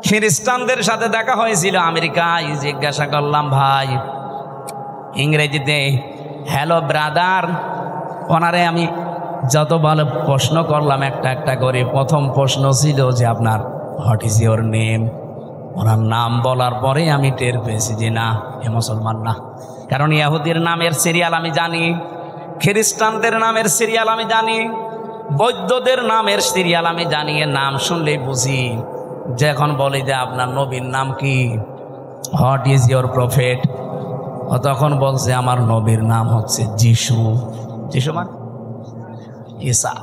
খ্রিস্টানদের সাথে দেখা হয়েছিল আমেরিকায়। জিজ্ঞাসা করলাম ভাই ইংরেজিতে হ্যালো ব্রাদার, ওনারে আমি যত ভালো প্রশ্ন করলাম একটা একটা করে। প্রথম প্রশ্ন ছিল যে আপনার হোয়াট ইজ ইউর নেম। ওনার নাম বলার পরে আমি টের পেয়েছি যে না, এ মুসলমান না। কারণ ইহুদির নামের সিরিয়াল আমি জানি, খ্রিস্টানদের নামের সিরিয়াল আমি জানি, বৌদ্ধদের নামের সিরিয়াল আমি জানি। এর নাম শুনলেই বুঝি। যখন বলি যে আপনার নবীর নাম কি, হোয়াট ইজ ইউর প্রফেট, ও তখন বলছে আমার নবীর নাম হচ্ছে যিশু। যিশু মানে ঈসা।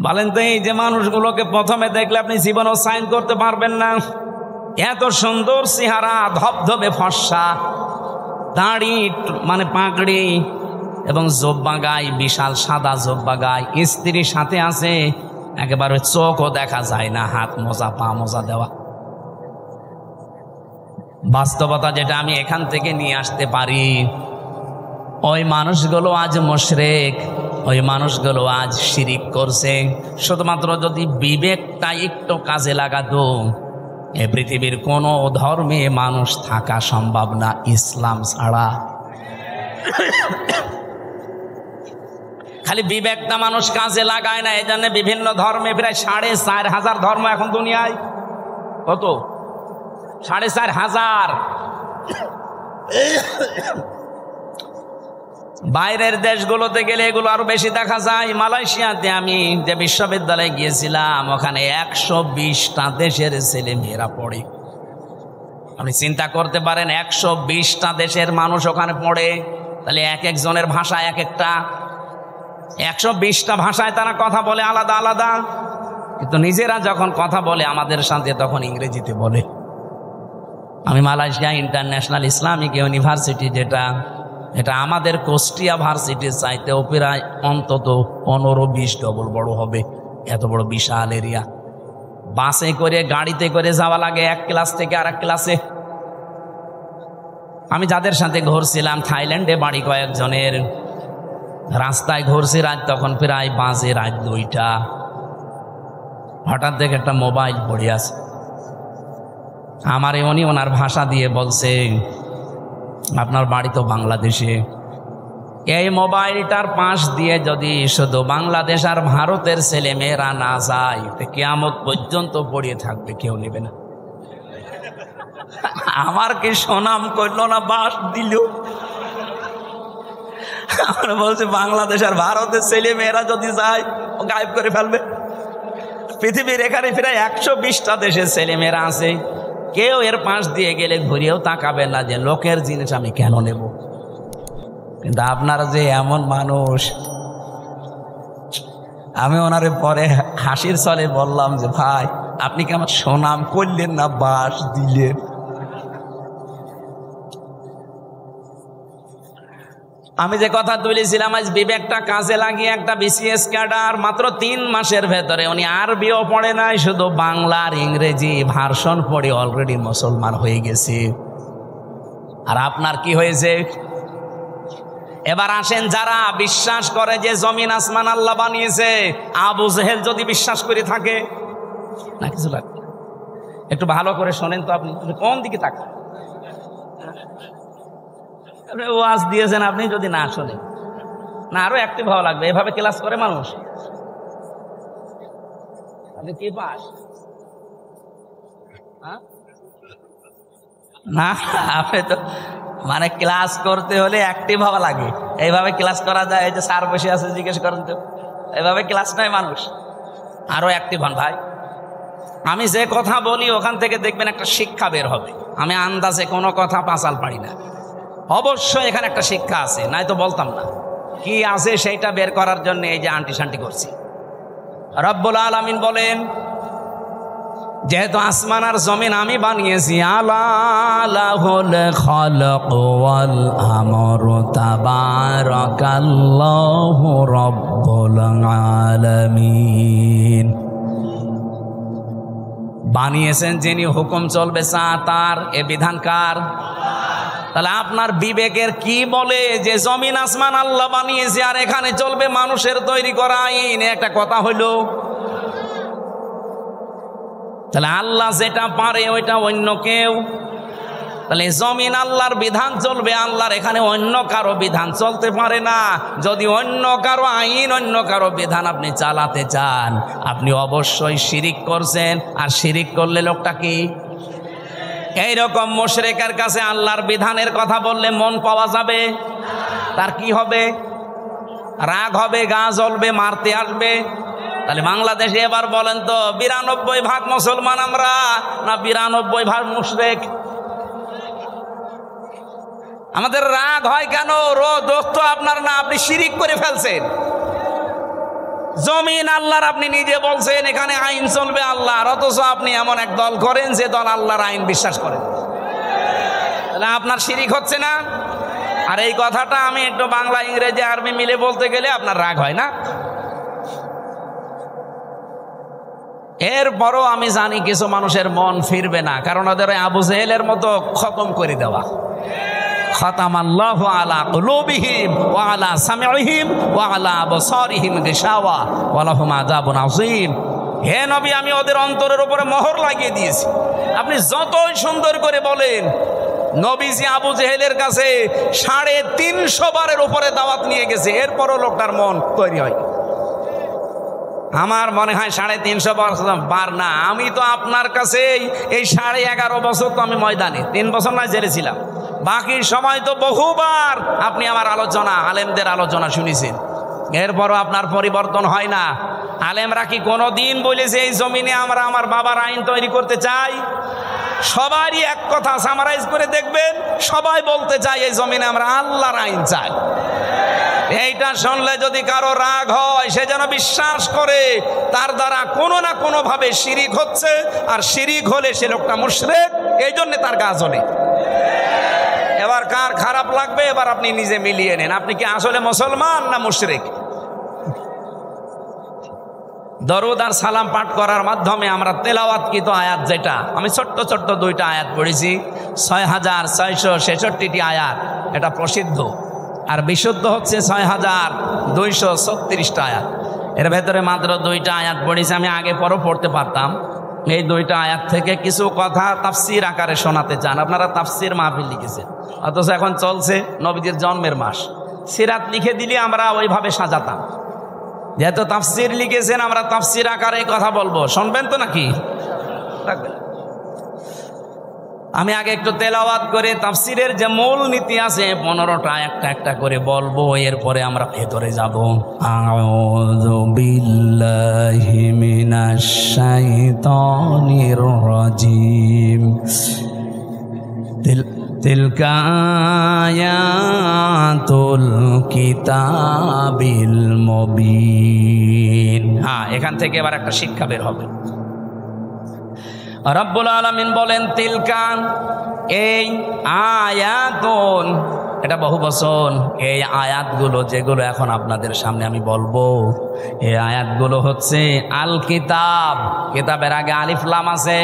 বলেন তো এই যে মানুষগুলোকে প্রথমে দেখলে আপনি জীবনও সাইন করতে পারবেন না। এত সুন্দর চেহারা, ধবধবে ফর্সা, দাড়ি মানে পাগড়ি এবং জব্বা গায়ে, বিশাল সাদা জব্বা গায়ে, স্ত্রীর সাথে আছে, একেবারে চোখও দেখা যায় না, হাত মোজা পা মোজা দেওয়া। বাস্তবতা যেটা আমি এখান থেকে নিয়ে আসতে পারি, ওই মানুষগুলো আজ মুশরিক, ওই মানুষগুলো আজ শিরিক করছে। শুধুমাত্র যদি বিবেকটা একটু কাজে লাগাতো, এ পৃথিবীর কোনো ধর্মে মানুষ থাকা সম্ভব না ইসলাম ছাড়া। খালি বিবেকটা মানুষ কাজে লাগায় না, এই জন্য বিভিন্ন ধর্মে প্রায় 4,500 ধর্ম এখন দুনিয়ায়। কত? 4,500। বাইরের দেশগুলোতে গেলে এগুলো আরো বেশি দেখা যায়। মালয়েশিয়াতে আমি যে বিশ্ববিদ্যালয়ে গিয়েছিলাম, ওখানে 120টা দেশের ছেলে মেয়েরা পড়ে। আপনি চিন্তা করতে পারেন 120টা দেশের মানুষ ওখানে পড়ে, তাহলে এক একজনের ভাষা এক একটা। 120টা ভাষায় তারা কথা বলে আলাদা আলাদা, কিন্তু নিজেরা যখন কথা বলে আমাদের সাথে তখন ইংরেজিতে বলে। আমি মালয়েশিয়া ইন্টারন্যাশনাল ইসলামিক ইউনিভার্সিটি, এটা আমাদের কুষ্টিয়া ভার্সিটির চাইতেও প্রায় অন্তত 15-20 ডবল বড় হবে। এত বড় বিশাল এরিয়া। বাসে করে গাড়িতে করে যাওয়া লাগে এক ক্লাস থেকে আর এক ক্লাসে। আমি যাদের সাথে ঘুরছিলাম থাইল্যান্ডে বাড়ি কয়েকজনের, রাস্তায় ঘুরছি রাত তখন প্রায় বাজে রাত 2টা। হঠাৎ দেখে একটা মোবাইল পড়ে আছে। আমারে উনি ওনার ভাষা দিয়ে বলছে আপনার বাড়ি তো বাংলাদেশে, এই মোবাইলটার পাশ দিয়ে যদি শুধু বাংলাদেশ আর ভারতের ছেলে মেয়েরা না যায়, কিয়ামত পর্যন্ত পড়িয়ে থাকবে, কেউ নেবে না। আমার কি সুনাম করলো না, বাস দিল। আমরা বলছি বাংলাদেশ আর ভারতের ছেলে মেয়েরা যদি যায়, ও গায়েব করে ফেলবে। পৃথিবীর এখানে প্রায় 120টা দেশের ছেলে মেয়েরা আছে, কেউ এর পাশ দিয়ে গেলে ঘুরিয়েও তাকাবে না যে লোকের জিনিস আমি কেন নেব। কিন্তু আপনারা যে এমন মানুষ। আমি ওনারে পরে হাসির ছলে বললাম যে ভাই আপনি কি আমার সুনাম করলেন না, বাস দিলেন। আমি যে কথা তুলেছিলাম, আজ বিবেকটা কাজে লাগিয়ে একটা বিসিএস ক্যাডার মাত্র 3 মাসের ভেতরে, উনি আরবিও পড়ে নাই, শুধু বাংলা আর ইংরেজি ভার্সন পড়ে অলরেডি মুসলমান হয়ে গেছে। আর আপনার কি হয়েছে? এবার আসেন, যারা বিশ্বাস করে যে জমিন আসমান আল্লাহ বানিয়েছে, আবু জেহেল যদি বিশ্বাস করে থাকে না, কিছু লাগবে, একটু ভালো করে শোনেন তো। আপনি কোন দিকে তাকান? ওয়াজ দিয়েছেন, আপনি যদি না শোনেন না, আরো অ্যাক্টিভ হওয়া লাগবে। এভাবে ক্লাস করে মানুষ? আপনি কি পাস না? আপনি তো মানে ক্লাস করতে হলে অ্যাক্টিভ হওয়া লাগে। এইভাবে ক্লাস করা যায়? এই যে স্যার বসে আছে, জিজ্ঞেস করেন তো, এভাবে ক্লাস নয় মানুষ। আরো অ্যাক্টিভ হন ভাই। আমি যে কথা বলি ওখান থেকে দেখবেন একটা শিক্ষা বের হবে। আমি আন্দাজে কোনো কথা পাঁচাল পারি না, অবশ্যই এখানে একটা শিক্ষা আছে, নাই তো বলতাম না। কি আছে সেইটা বের করার জন্য এই যে আন্টি শান্টি করছি। রব্বুল আলামিন বলেন যেহেতু আসমান আর জমিন আমি বানিয়েছি, আলা লাহুল খালাক ওয়াল আমরু তাবারাকাল্লাহু রাব্বুল আলামিন। বানিয়েছেন যিনি, হুকুম চলবে তার, এ বিধান কার? তাহলে আপনার বিবেকের কি বলে যে জমিন আসমান আল্লাহ বানিয়েছে আর এখানে চলবে মানুষের তৈরি করা আইন? একটা কথা হইল। তাহলে আল্লাহ যেটা পারে ওইটা অন্য কেউ, তাহলে জমিন আল্লাহর বিধান চলবে, আল্লাহর এখানে অন্য কারো বিধান চলতে পারে না। যদি অন্য কারো আইন, অন্য কারো বিধান আপনি চালাতে চান, আপনি অবশ্যই শিরিক করছেন। আর শিরিক করলে লোকটা কি? এইরকম মুশরিকের কাছে আল্লাহর বিধানের কথা বললে মন পাওয়া যাবে? তার কি হবে? রাগ হবে, গা জ্বলবে, মারতে আসবে। তাহলে বাংলাদেশে এবার বলেন তো 92% মুসলমান আমরা না 92% মুশরিক? আমাদের রাগ হয় কেন? দোষ তো আপনার না, আপনি শিরিক করে ফেলছেন। জমিন আল্লাহর, আপনি নিজে বলছেন এখানে আইন চলবে আল্লাহর, অথচ আপনি এমন এক দল করেন যে দল আল্লাহর আইন বিশ্বাস করেন। তাহলে আপনার শিরিক হচ্ছে না? আর এই কথাটা আমি একটু বাংলা, ইংরেজি, আরবি মিলে বলতে গেলে আপনার রাগ হয় না? এরপরও আমি জানি কিছু মানুষের মন ফিরবে না, কারণ ওদের আবু জেহেলের মতো খতম করে দেওয়া। খাতামাল্লাহু আলা কুলুবিহিম ওয়া আলা সামিইহিম ওয়া আলা আবসারিহিম গিশাওয়া ওয়া লাহুম আযাবুন আযীম। হে নবী, আমি ওদের অন্তরের উপরে মোহর লাগিয়ে দিয়েছি। আপনি যতই সুন্দর করে বলেন, নবীজি আবু জেহেলের কাছে 350 বারের উপরে দাওয়াত নিয়ে গেছে, এরপরও লোকটার মন তৈরি হয়। আমার মনে হয় 350 বার না, আমি তো আপনার কাছে এই 11.5 বছর তো আমি ময়দানে, 3 বছর না জেলে ছিলাম, বাকি সময় তো বহুবার আপনি আমার আলোচনা, আলেমদের আলোচনা শুনেছেন, এরপরও আপনার পরিবর্তন হয় না। আলেমরা কি কোনোদিন বলেছে এই জমিনে আমরা আমার বাবার আইন তৈরি করতে চাই? সবারই এক কথা সামারাইজ করে দেখবেন, সবাই বলতে চাই এই জমিনে আমরা আল্লাহর আইন চাই। এইটা শুনলে যদি কারো রাগ হয়, সে যেন বিশ্বাস করে তার দ্বারা কোনো না কোনো ভাবে শিরিক হচ্ছে, আর শিরিক হলে সে লোকটা মুশরিক, এই জন্য তার গা জ্বলে। এবার কার খারাপ লাগবে এবার আপনি নিজে মিলিয়ে নেন, আপনি কি আসলে মুসলমান না মুশরিক? দরুদ আর সালাম পাঠ করার মাধ্যমে আমরা তেলাওয়াতকৃত আয়াত, যেটা আমি ছোট্ট ছোট্ট 2টা আয়াত পড়েছি, 6666টি আয়াত, এটা প্রসিদ্ধ, আর বিশুদ্ধ হচ্ছে 6236টা আয়াত। এর ভেতরে মাত্র 2টা আয়াত পড়েছি, আমি আগে পরও পড়তে পারতাম। এই 2টা আয়াত থেকে কিছু কথা তাফসির আকারে শোনাতে চান। আপনারা তাফসির মাহফিল লিখেছেন, অথচ এখন চলছে নবীজির জন্মের মাস, সিরাত লিখে দিলে আমরা ওইভাবে সাজাতাম। যেহেতু তাফসির লিখেছেন, আমরা তাফসির আকারে কথা বলবো, শুনবেন তো নাকি? রাখবেন। আমি আগে একটু তেলাওয়াত করে তাফসিরের যে মূল নীতি আছে 15টা একটা একটা করে বলবো, এরপরে আমরা ভেতরে যাব। আউযু বিল্লাহি মিনাশ শাইতানির রাজিম। তিলকা আয়াতুল কিতাবিল মুবিন। এখান থেকে এবার একটা শিক্ষা বের হবে। রব্বুল আলামিন বলেন তিলকান, এই আয়াতুন, এটা বহু বচন। এই আয়াতগুলো যেগুলো এখন আপনাদের সামনে আমি বলবো, এই আয়াতগুলো হচ্ছে আল কিতাব। কিতাবের আগে আলিফ লাম আছে,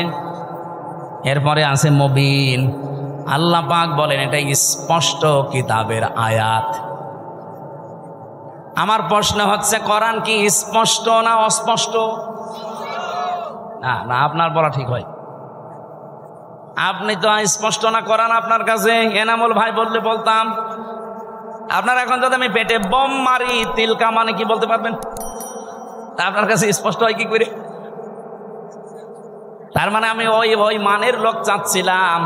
এরপরে আছে মুবিন। আল্লাহ পাক বলেন এটা স্পষ্ট কিতাবের আয়াত। আমার প্রশ্ন হচ্ছে, কোরআন কি স্পষ্ট না অস্পষ্ট? না না, আপনার বলা ঠিক হয়। আপনি তো স্পষ্ট না কোরআন আপনার কাছে, এনামুল ভাই বললে বলতাম। আপনার এখন যদি আমি পেটে বোম মারি, তিলকা মানে কি বলতে পারবেন? তা আপনার কাছে স্পষ্ট হয় কি করে? তার মানে আমি ওই মানের লোক চাচ্ছিলাম।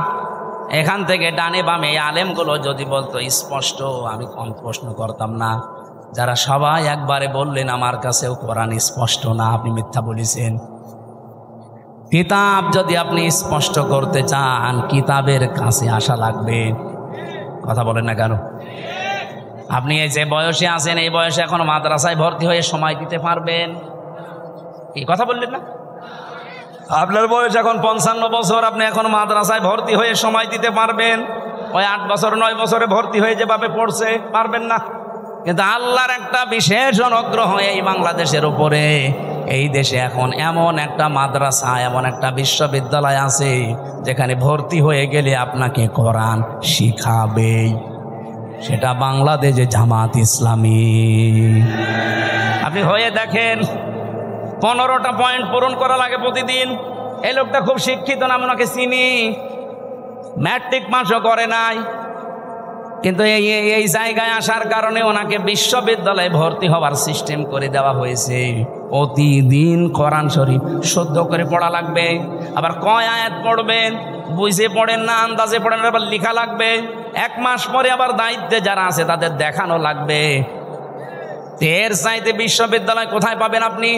এখান থেকে ডানে বামে আলেমগুলো যদি বলতো স্পষ্ট, আমি কম প্রশ্ন করতাম না। যারা সবাই একবারে বললেন আমার কাছেও কোরআন স্পষ্ট না, আপনি মিথ্যা বলেছেন। কিতাব যদি আপনি স্পষ্ট করতে চান, কিতাবের কাছে আসা লাগবে। কথা বলেন না কেন? আপনি এই যে বয়সে আছেন, এই বয়সে এখন মাদ্রাসায় ভর্তি হয়ে সময় দিতে পারবেন? এই কথা বললেন না? আপনার বয়স এখন 55 বছর, আপনি এখন মাদ্রাসায় ভর্তি হয়ে সময় দিতে পারবেন? ওই 8 বছর 9 বছরে ভর্তি হয়ে যেভাবে পড়ছে পারবেন না। কিন্তু আল্লাহর একটা বিশেষ অনুগ্রহ এই বাংলাদেশের উপরে, এই দেশে এখন এমন একটা মাদ্রাসা, এমন একটা বিশ্ববিদ্যালয় আছে যেখানে ভর্তি হয়ে গেলে আপনাকে কোরআন শিখাবেই। সেটা বাংলাদেশে জামাত ইসলামী। আপনি হয়ে দেখেন, 15টা পয়েন্ট পূরণ করা লাগে প্রতিদিন। এই লোকটা খুব শিক্ষিত না, আমি ওনাকে চিনি, ম্যাট্রিক পাসও করে নাই, কিন্তু এই জায়গায় আসার কারণে ওনাকে বিশ্ববিদ্যালয়ে ভর্তি হওয়ার সিস্টেম করে দেওয়া হয়েছে। প্রতিদিন কোরআন শরীফ শুদ্ধ করে পড়া লাগবে, আবার কয় আয়াত পড়বেন বুঝে পড়েন না, আন্দাজে পড়েন, আবার লেখা লাগবে। 1 মাস পরে আবার দায়িত্বে যারা আছে তাদের দেখানো লাগবে। এর চাইতে বিশ্ববিদ্যালয় কোথায় পাবেন আপনি?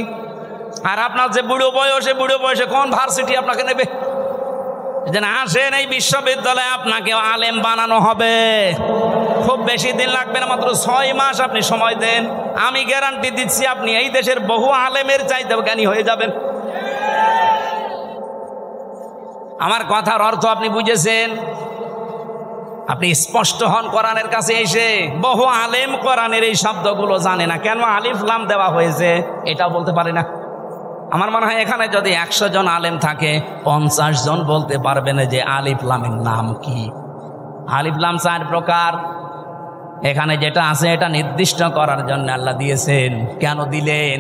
আর আপনার যে বুড়ো বয়সে কোন ভার্সিটি আপনাকে নেবে? যেন আসেন এই বিশ্ববিদ্যালয়ে আপনাকে আলেম বানানো হবে। খুব বেশি দিন লাগবে না, মাত্র 6 মাস আপনি সময় দেন, আমি গ্যারান্টি দিচ্ছি আপনি এই দেশের বহু আলেমের চাইতে জ্ঞানী হয়ে যাবেন। আমার কথার অর্থ আপনি বুঝেছেন? আপনি স্পষ্ট হন কোরআনের কাছে এসে। বহু আলেম কোরআনের এই শব্দগুলো জানে না, কেন আলিফ লাম দেওয়া হয়েছে এটাও বলতে পারে না। আমার মনে হয় এখানে যদি 100 জন আলেম থাকে, 50 জন বলতে পারবে না যে আলিফ লামের নাম কি। আলিফ লাম 4 প্রকার। এখানে যেটা আছে এটা নির্দিষ্ট করার জন্য আল্লাহ দিয়েছেন। কেন দিলেন?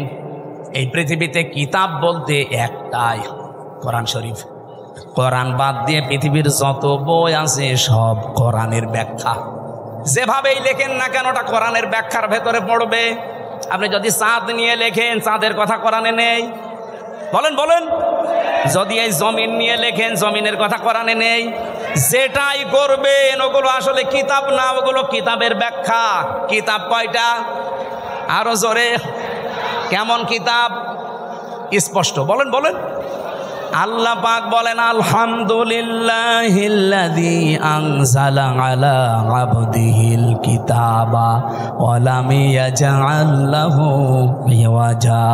এই পৃথিবীতে কিতাব বলতে একটাই, কোরআন শরীফ। কোরআন বাদ দিয়ে পৃথিবীর যত বই আছে সব কোরআনের ব্যাখ্যা। যেভাবেই লেখেন না কেন ওটা কোরআনের ব্যাখ্যার ভেতরে পড়বে। আপনি যদি চাঁদ নিয়ে লেখেন, চাঁদের কথা কোরআনে নেই, বলেন। যদি এই জমিন নিয়ে লেখেন, জমিনের কথা কোরআনে নেই। যেটাই করবেন ওগুলো আসলে কিতাব না, ওগুলো কিতাবের ব্যাখ্যা। কিতাব কয়টা? আরো জোরে, কেমন কিতাব? স্পষ্ট বলেন। আল্লাহ পাক বলেন, আলহামদুলিল্লাহিল্লাযী আনজালা আলা আবদিহিল কিতাবা ওয়া লাম ইয়াজআল লাহু ইওয়াজা।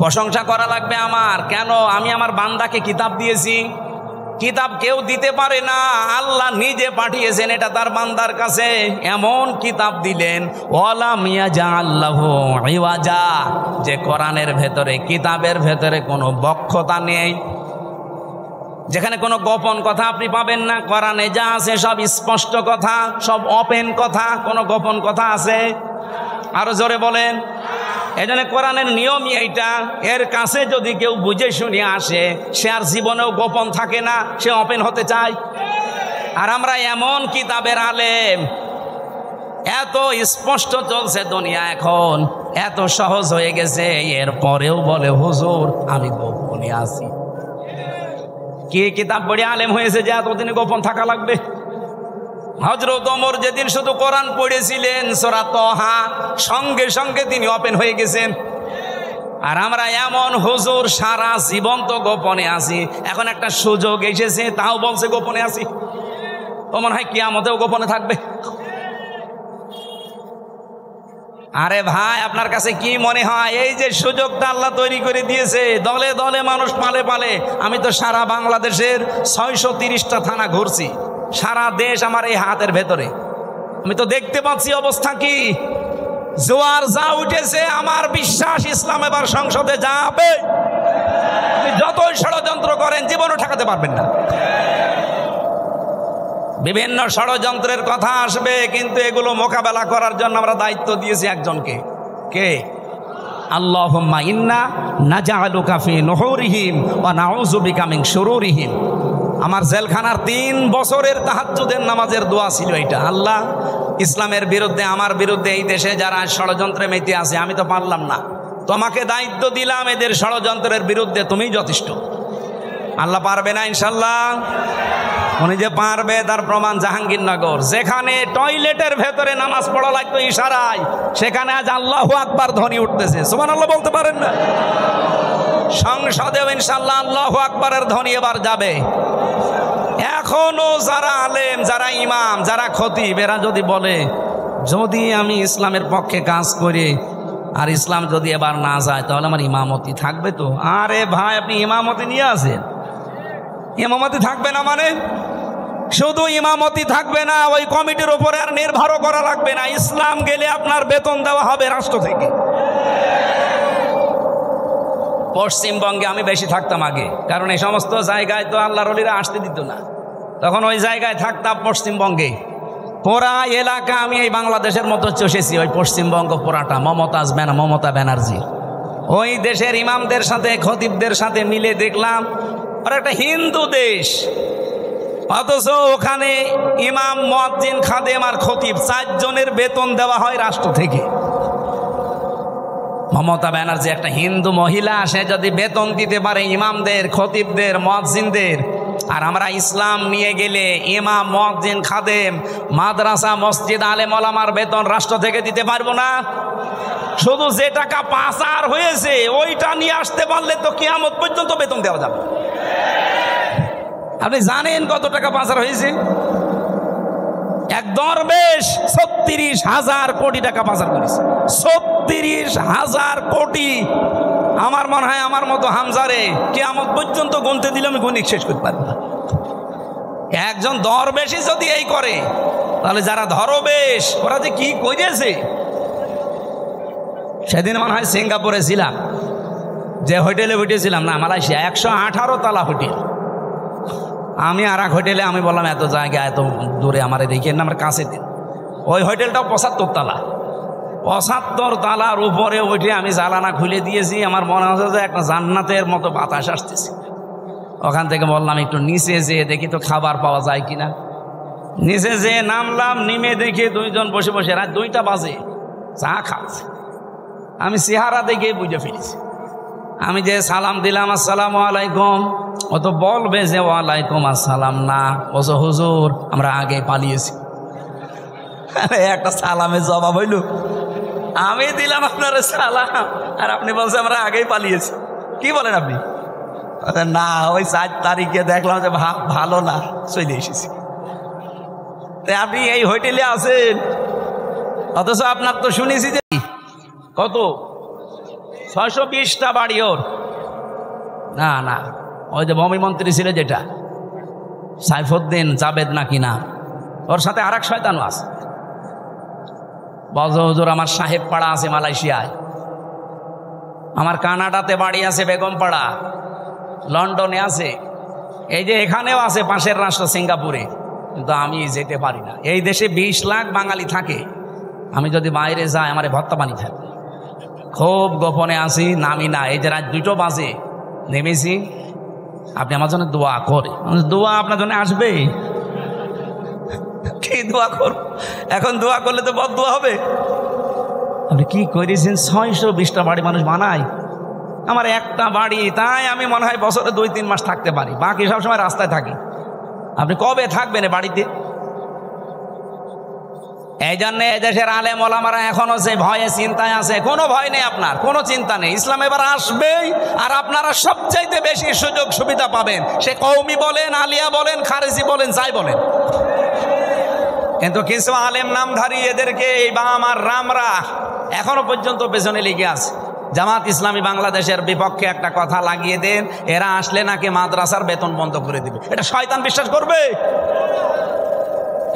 প্রশংসা করা লাগবে আমার। কেন? আমি আমার বান্দাকে কিতাব দিয়েছি। কিতাব কেউ দিতে পারে না, আল্লাহ নিজে পাঠিয়েছেন এটা তার বান্দার কাছে। এমন কিতাব দিলেন, ওয়া লাম ইয়াজআল লাহু ইওয়াজা, যে কোরআনের ভেতরে, কিতাবের ভেতরে কোনো বক্ষতা নেই, যেখানে কোনো গোপন কথা আপনি পাবেন না। কোরআনে যা আছে সব স্পষ্ট কথা, সব ওপেন কথা, কোনো গোপন কথা আছে? আরো জোরে বলেন। এই জন্য কোরআনের নিয়মই এইটা, এর কাছে যদি কেউ বুঝে শুনে আসে, সে আর জীবনেও গোপন থাকে না, সে ওপেন হতে চায়। আর আমরা এমন কিতাবের আলেম, এত স্পষ্ট চলছে দুনিয়া এখন, এত সহজ হয়ে গেছে, এরপরেও বলে হুজুর আমি গোপনে আছি। কে কিতাব পড়ে আলেম হয়েছে যে এতদিনে গোপন থাকা লাগবে? হযরত ওমর যেদিন শুধু কোরআন পড়েছিলেন সূরা তাহা, সঙ্গে সঙ্গে তিনি ওপেন হয়ে গেছেন। আর আমরা এমন হুজুর সারা জীবন তো গোপনে আছি, এখন একটা সুযোগ এসেছে তাও বলছে গোপনে আছি। ও মনে হয় কিয়ামতেও গোপনে থাকবে। আরে ভাই, আপনার কাছে কি মনে হয় এই যে সুযোগটা আল্লাহ তৈরি করে দিয়েছে, দলে দলে মানুষ পালে পালে। আমি তো সারা বাংলাদেশের 630টা থানা ঘুরছি, সারা দেশ আমার এই হাতের ভেতরে। আমি তো দেখতে পাচ্ছি অবস্থা কি। জোয়ার যা উঠেছে, আমার বিশ্বাস ইসলাম এবার সংসদে যাবে। যতই ষড়যন্ত্র করেন জীবনও ঠেকাতে পারবেন না। বিভিন্ন ষড়যন্ত্রের কথা আসবে, কিন্তু এগুলো মোকাবেলা করার জন্য আমরা দায়িত্ব দিয়েছি একজনকে। কে? আল্লাহুম্মা ইন্না নাজআলুকা ফি নুহুরিহিম ওয়া নাউযু বিকা মিন শুরুরিহিম। আমার জেলখানার 3 বছরের তাহাজ্জুদের নামাজের দোয়া ছিল এটা। আল্লাহ, ইসলামের বিরুদ্ধে, আমার বিরুদ্ধে এই দেশে যারা ষড়যন্ত্রে মেতে আছে, আমি তো পারলাম না, তোমাকে দায়িত্ব দিলাম এদের ষড়যন্ত্রের বিরুদ্ধে, তুমিই যথেষ্ট। আল্লাহ পারবে না ইনশাল্লাহ? উনি যে পারবে তার প্রমাণ জাহাঙ্গীরনগর, যেখানে টয়লেটের ভেতরে নামাজ পড়া লাগতো ইশারায়, সেখানে আজ আল্লাহু আকবার ধ্বনি উঠতেছে। সুবহানাল্লাহ বলতে পারেন না? সংসদেও ইনশাল্লাহ আল্লাহু আকবারের ধ্বনি এবার যাবে। এখনো যারা আলেম, যারা ইমাম, যারা খতিব, এরা যদি বলে যদি আমি ইসলামের পক্ষে কাজ করি আর ইসলাম যদি এবার না যায় তাহলে আমার ইমামতি থাকবে তো? আরে ভাই, আপনি ইমামতি নিয়ে আসেন, ইমামতি থাকবে না মানে? শুধু ইমামতি থাকবে না, ওই কমিটির উপরে আর নির্ভরও করা লাগবে না। ইসলাম গেলে আপনার বেতন দেওয়া হবে রাষ্ট্র থেকে। পশ্চিমবঙ্গে আমি বেশি থাকতাম আগে, কারণ এই সমস্ত জায়গায় তো আল্লাহর ওলিরা আসতে দিত না। তখন ওই জায়গায় থাকতাম পশ্চিমবঙ্গে। পুরা এলাকা আমি এই বাংলাদেশের মতো চষেছি, ওই পশ্চিমবঙ্গ পুরাটা মমতা ব্যানার্জি। ওই দেশের ইমামদের সাথে খতিবদের সাথে মিলে দেখলাম আর একটা হিন্দু দেশ, অথচ ওখানে ইমাম, মুয়াজ্জিন, খাদেম আর খতিব 4 জনের বেতন দেওয়া হয় রাষ্ট্র থেকে। মমতা ব্যানার্জি একটা হিন্দু মহিলা, সে যদি বেতন দিতে পারে ইমামদের, খতিবদের, মুয়াজ্জিনদের, আর আমরা ইসলাম নিয়ে গেলে ইমাম, মুয়াজ্জিন, খাদেম, মাদ্রাসা, মসজিদ, আলেম ওলামার বেতন রাষ্ট্র থেকে দিতে পারবো না? শুধু যে টাকা পাচার হয়েছে ওইটা নিয়ে আসতে পারলে তো কিয়ামত পর্যন্ত বেতন দেওয়া যাবে। আপনি জানেন কত টাকা পাচার হয়েছে? এক দরবেশ 36,000 কোটি টাকা পাচার করেছে। 36,000 কোটি। আমার মনে হয় আমার মতো হামজারে কিয়ামত পর্যন্ত গুনতে দিলে আমি গণিত শেষ করতে পারবো না। একজন দরবেশই যদি এই করে, তাহলে যারা ধরবেশ ওরা যে কি করেছে। সেদিন মনে হয় সিঙ্গাপুরে ছিলাম, যে হোটেলে উঠেছিলাম, না মালয়েশিয়া, 118 তলা হোটেল। আমি আর এক হোটেলে, আমি বললাম এত জায়গা এত দূরে আমার দেখেন না, আমার কাছে দিন। ওই হোটেলটাও 75 তলা। 75 তলার উপরে উঠে আমি জানালা খুলে দিয়েছি, আমার মনে হচ্ছে যে একটা জান্নাতের মতো বাতাস আসতেছে। ওখান থেকে বললাম একটু নিচে যেয়ে দেখি তো খাবার পাওয়া যায় কিনা। নিচে যেয়ে নামলাম, নেমে দেখি 2 জন বসে বসে রাত 2টা বাজে চা খাচ্ছে। আমি চেহারা দেখে বুঝে ফেলেছি। আমি যে সালাম দিলাম আসসালামু আলাইকুম, ও তো বলবে যে ওয়ালাইকুম আসসালাম না, ও যে হুজুর আমরা আগে পালিয়েছি। একটা সালামের জবাব হইল, আমি দিলাম আপনার সালাম আর আপনি বলছেন আমরা আগেই পালিয়েছি। কি বলেন আপনি? না, ওই 4 তারিখে দেখলাম যে ভালো না, চলে এসেছি। আপনি এই হোটেলে আছেন, অথচ আপনার তো শুনেছি যে কত 620টা বাড়ি ওর। না না, ওই যে ভূমি মন্ত্রী ছিল যেটা সাইফুদ্দিন জাবেদ নাকি না, ওর সাথে আর এক শয়তানও আছে। বলছে হুজুর আমার সাহেব পাড়া আছে মালয়েশিয়ায়, আমার কানাডাতে বাড়ি আছে বেগমপাড়া, লন্ডনে আছে, এই যে এখানেও আছে পাশের রাষ্ট্র সিঙ্গাপুরে, কিন্তু আমি যেতে পারি না। এই দেশে 20 লাখ বাঙালি থাকে, আমি যদি বাইরে যাই আমার ভত্তা পানি থাকে। খুব গোপনে আসি, নামি না। এই যে রাত 2টো বাজে নেমেছি, আপনি আমার জন্য দোয়া করে। দোয়া আপনার জন্য আসবে, কি দোয়া করব? এখন দোয়া করলে তো বদ দোয়া হবে। আপনি কি করেছেন? 620টা বাড়ি মানুষ বানায়, আমার একটা বাড়ি, তাই আমি মনে হয় বছরে 2-3 মাস থাকতে পারি, বাকি সবসময় রাস্তায় থাকি। আপনি কবে থাকবেন বাড়িতে? এই জন্য এদেশের আলেম ওলামারা এখনো সে ভয়ে চিন্তায় আছে। কোনো ভয় নেই, আপনার কোনো চিন্তা নেই। ইসলাম এবার আসবেই, আর আপনারা সবচাইতে বেশি সুযোগ সুবিধা পাবেন, সে কওমি বলেন, আলিয়া বলেন, খারেজি বলেন, যাই বলেন। কিন্তু কিছু আলেম নামধারী এদেরকে এই বাম আর রামরা এখনো পর্যন্ত পেছনে লেগে আছে। জামাত ইসলামী বাংলাদেশের বিপক্ষে একটা কথা লাগিয়ে দেন, এরা আসলে নাকি মাদ্রাসার বেতন বন্ধ করে দিবে। এটা শয়তান বিশ্বাস করবে?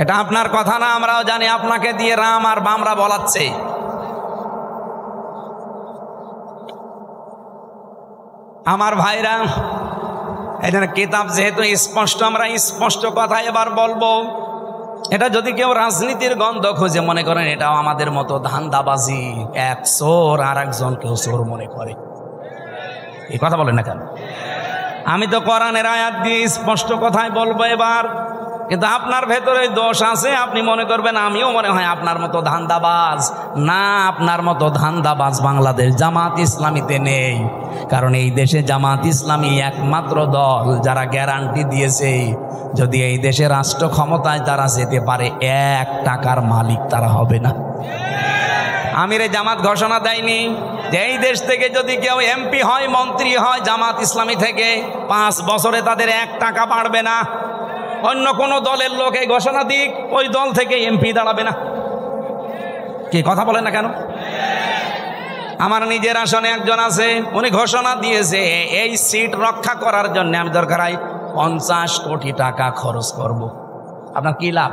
এটা আপনার কথা না, আমরাও জানি। আপনাকে দিয়ে রাম আর বামরা বলাচ্ছে। আমার ভাইরা, এখানে কিতাব যেহেতু স্পষ্ট, আমরা স্পষ্ট কথা এবার বলবো। এটা যদি কেউ রাজনীতির গন্ধ খুঁজে মনে করেন এটাও আমাদের মতো ধান্দাবাজি, এক চোর আর একজনকেও চোর মনে করে, এই কথা বলেন না কেন? আমি তো কোরআনের আয়াত দিয়ে স্পষ্ট কথাই বলবো এবার। কিন্তু আপনার ভেতরে দোষ আছে, আপনি মনে করবেন আমিও মনে হয় আপনার মতো ধান্দাবাজ। না, আপনার মতো ধান্দাবাজ বাংলাদেশ জামাত ইসলামীতে নেই। কারণ এই দেশে জামাত ইসলামী একমাত্র দল যারা গ্যারান্টি দিয়েছে যদি এই দেশে রাষ্ট্র ক্ষমতায় তারা যেতে পারে, 1 টাকার মালিক তারা হবে না। আমিরে জামাত ঘোষণা দেয়নি যে এই দেশ থেকে যদি কেউ এমপি হয়, মন্ত্রী হয় জামাত ইসলামী থেকে, 5 বছরে তাদের 1 টাকা বাড়বে না। অন্য কোনো দলের লোক এই ঘোষণা দিক, ওই দল থেকে এমপি দাঁড়াবে না। কি কথা বলেন না কেন? আমার নিজের আসনে একজন আছে, উনি ঘোষণা দিয়েছে এই সিট রক্ষা করার জন্য আমি দরকার হয় 50 কোটি টাকা খরচ করব। আপনার কি লাভ?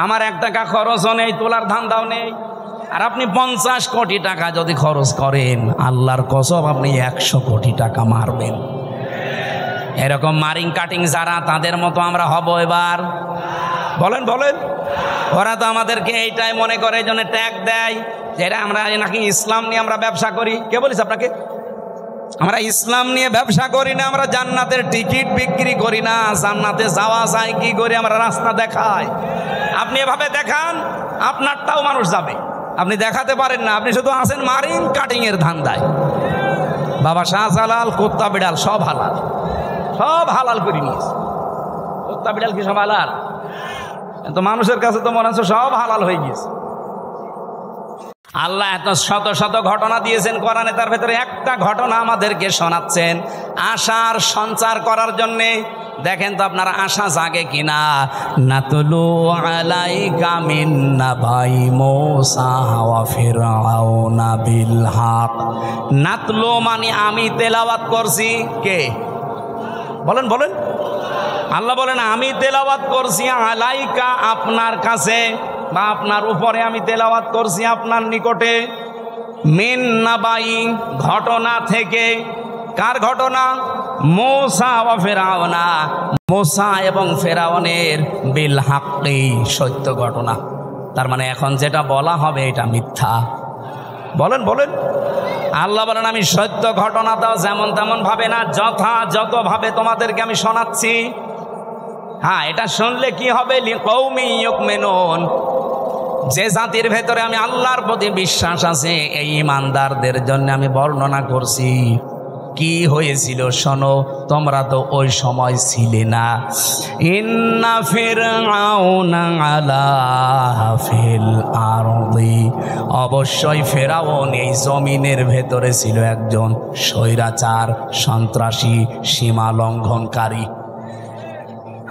আমার 1 টাকা খরচও নেই, তোলার ধান্দাও নেই। আর আপনি 50 কোটি টাকা যদি খরচ করেন, আল্লাহর কসম আপনি 100 কোটি টাকা মারবেন। এরকম মারিং কাটিং যারা, তাদের মতো আমরা হব এবার? বলেন বলেন। ওরা তো আমাদেরকে এইটাই মনে করে, এই জন্য ট্যাগ দেয় যেটা আমরা নাকি ইসলাম নিয়ে আমরা ব্যবসা করি। কে বলিস আপনাকে? আমরা ইসলাম নিয়ে ব্যবসা করি না, আমরা জান্নাতের টিকিট বিক্রি করি না। জান্নাতে যাওয়া যায় কি করে? আমরা রাস্তা দেখাই। আপনি এভাবে দেখান, আপনারটাও মানুষ যাবে। আপনি দেখাতে পারেন না, আপনি শুধু আছেন মারিং কাটিং এর ধান্দায়। বাবা শাহজালাল কুত্তা বিড়াল সব হালাল, সব হালাল করে নিয়েছে। কুত্তা বিড়াল কি সব হালাল? তো মানুষের কাছে তো মনে হচ্ছে সব হালাল হয়ে গিয়েছে। আল্লাহ এত শত শত ঘটনা দিয়েছেন কোরআনে, তার ভেতরে একটা ঘটনা আমাদেরকে শোনাচ্ছেন আশার সঞ্চার করার জন্যে। দেখেন তো আপনারা আশা জাগে কিনা। নাতলু আলাইকা মিন নাবাই মূসা ওয়া ফিরআউনা বিল হক। নাতলু মানে আমি তেলাওয়াত করছি। কে বলেন বলেন? আল্লাহ বলেন আমি তেলাওয়াত করছি আলাইকা, আপনার কাছে বা আপনার উপরে আমি তেলাওয়াত করছি আপনার নিকটে। মিন নাবাই, ঘটনা থেকে। কার ঘটনা? মূসা ওয়া ফিরআউনা, মূসা এবং ফেরাউনের বিল হাক্কি, সত্য ঘটনা। তার মানে এখন যেটা বলা হবে এটা মিথ্যা। বলেন বলেন। আল্লাহ বলেন আমি সত্য ঘটনা দাও যেমন তেমন ভাবে না, যথাযথভাবে তোমাদেরকে আমি শোনাচ্ছি। হ্যাঁ, এটা শুনলে কি হবে? লিকৌমি ইউমিনুন, যে জাতির ভেতরে আমি আল্লাহর প্রতি বিশ্বাস আছে এই ইমানদারদের জন্য আমি বর্ণনা করছি। কি হয়েছিল শোনো, তোমরা তো ওই সময় ছিলে না। ইন্না ফিরআউনা আলা ফিল আরদি, অবশ্যই ফেরাউন এই জমিনের ভেতরে ছিল একজন স্বৈরাচার, সন্ত্রাসী, সীমা লঙ্ঘনকারী।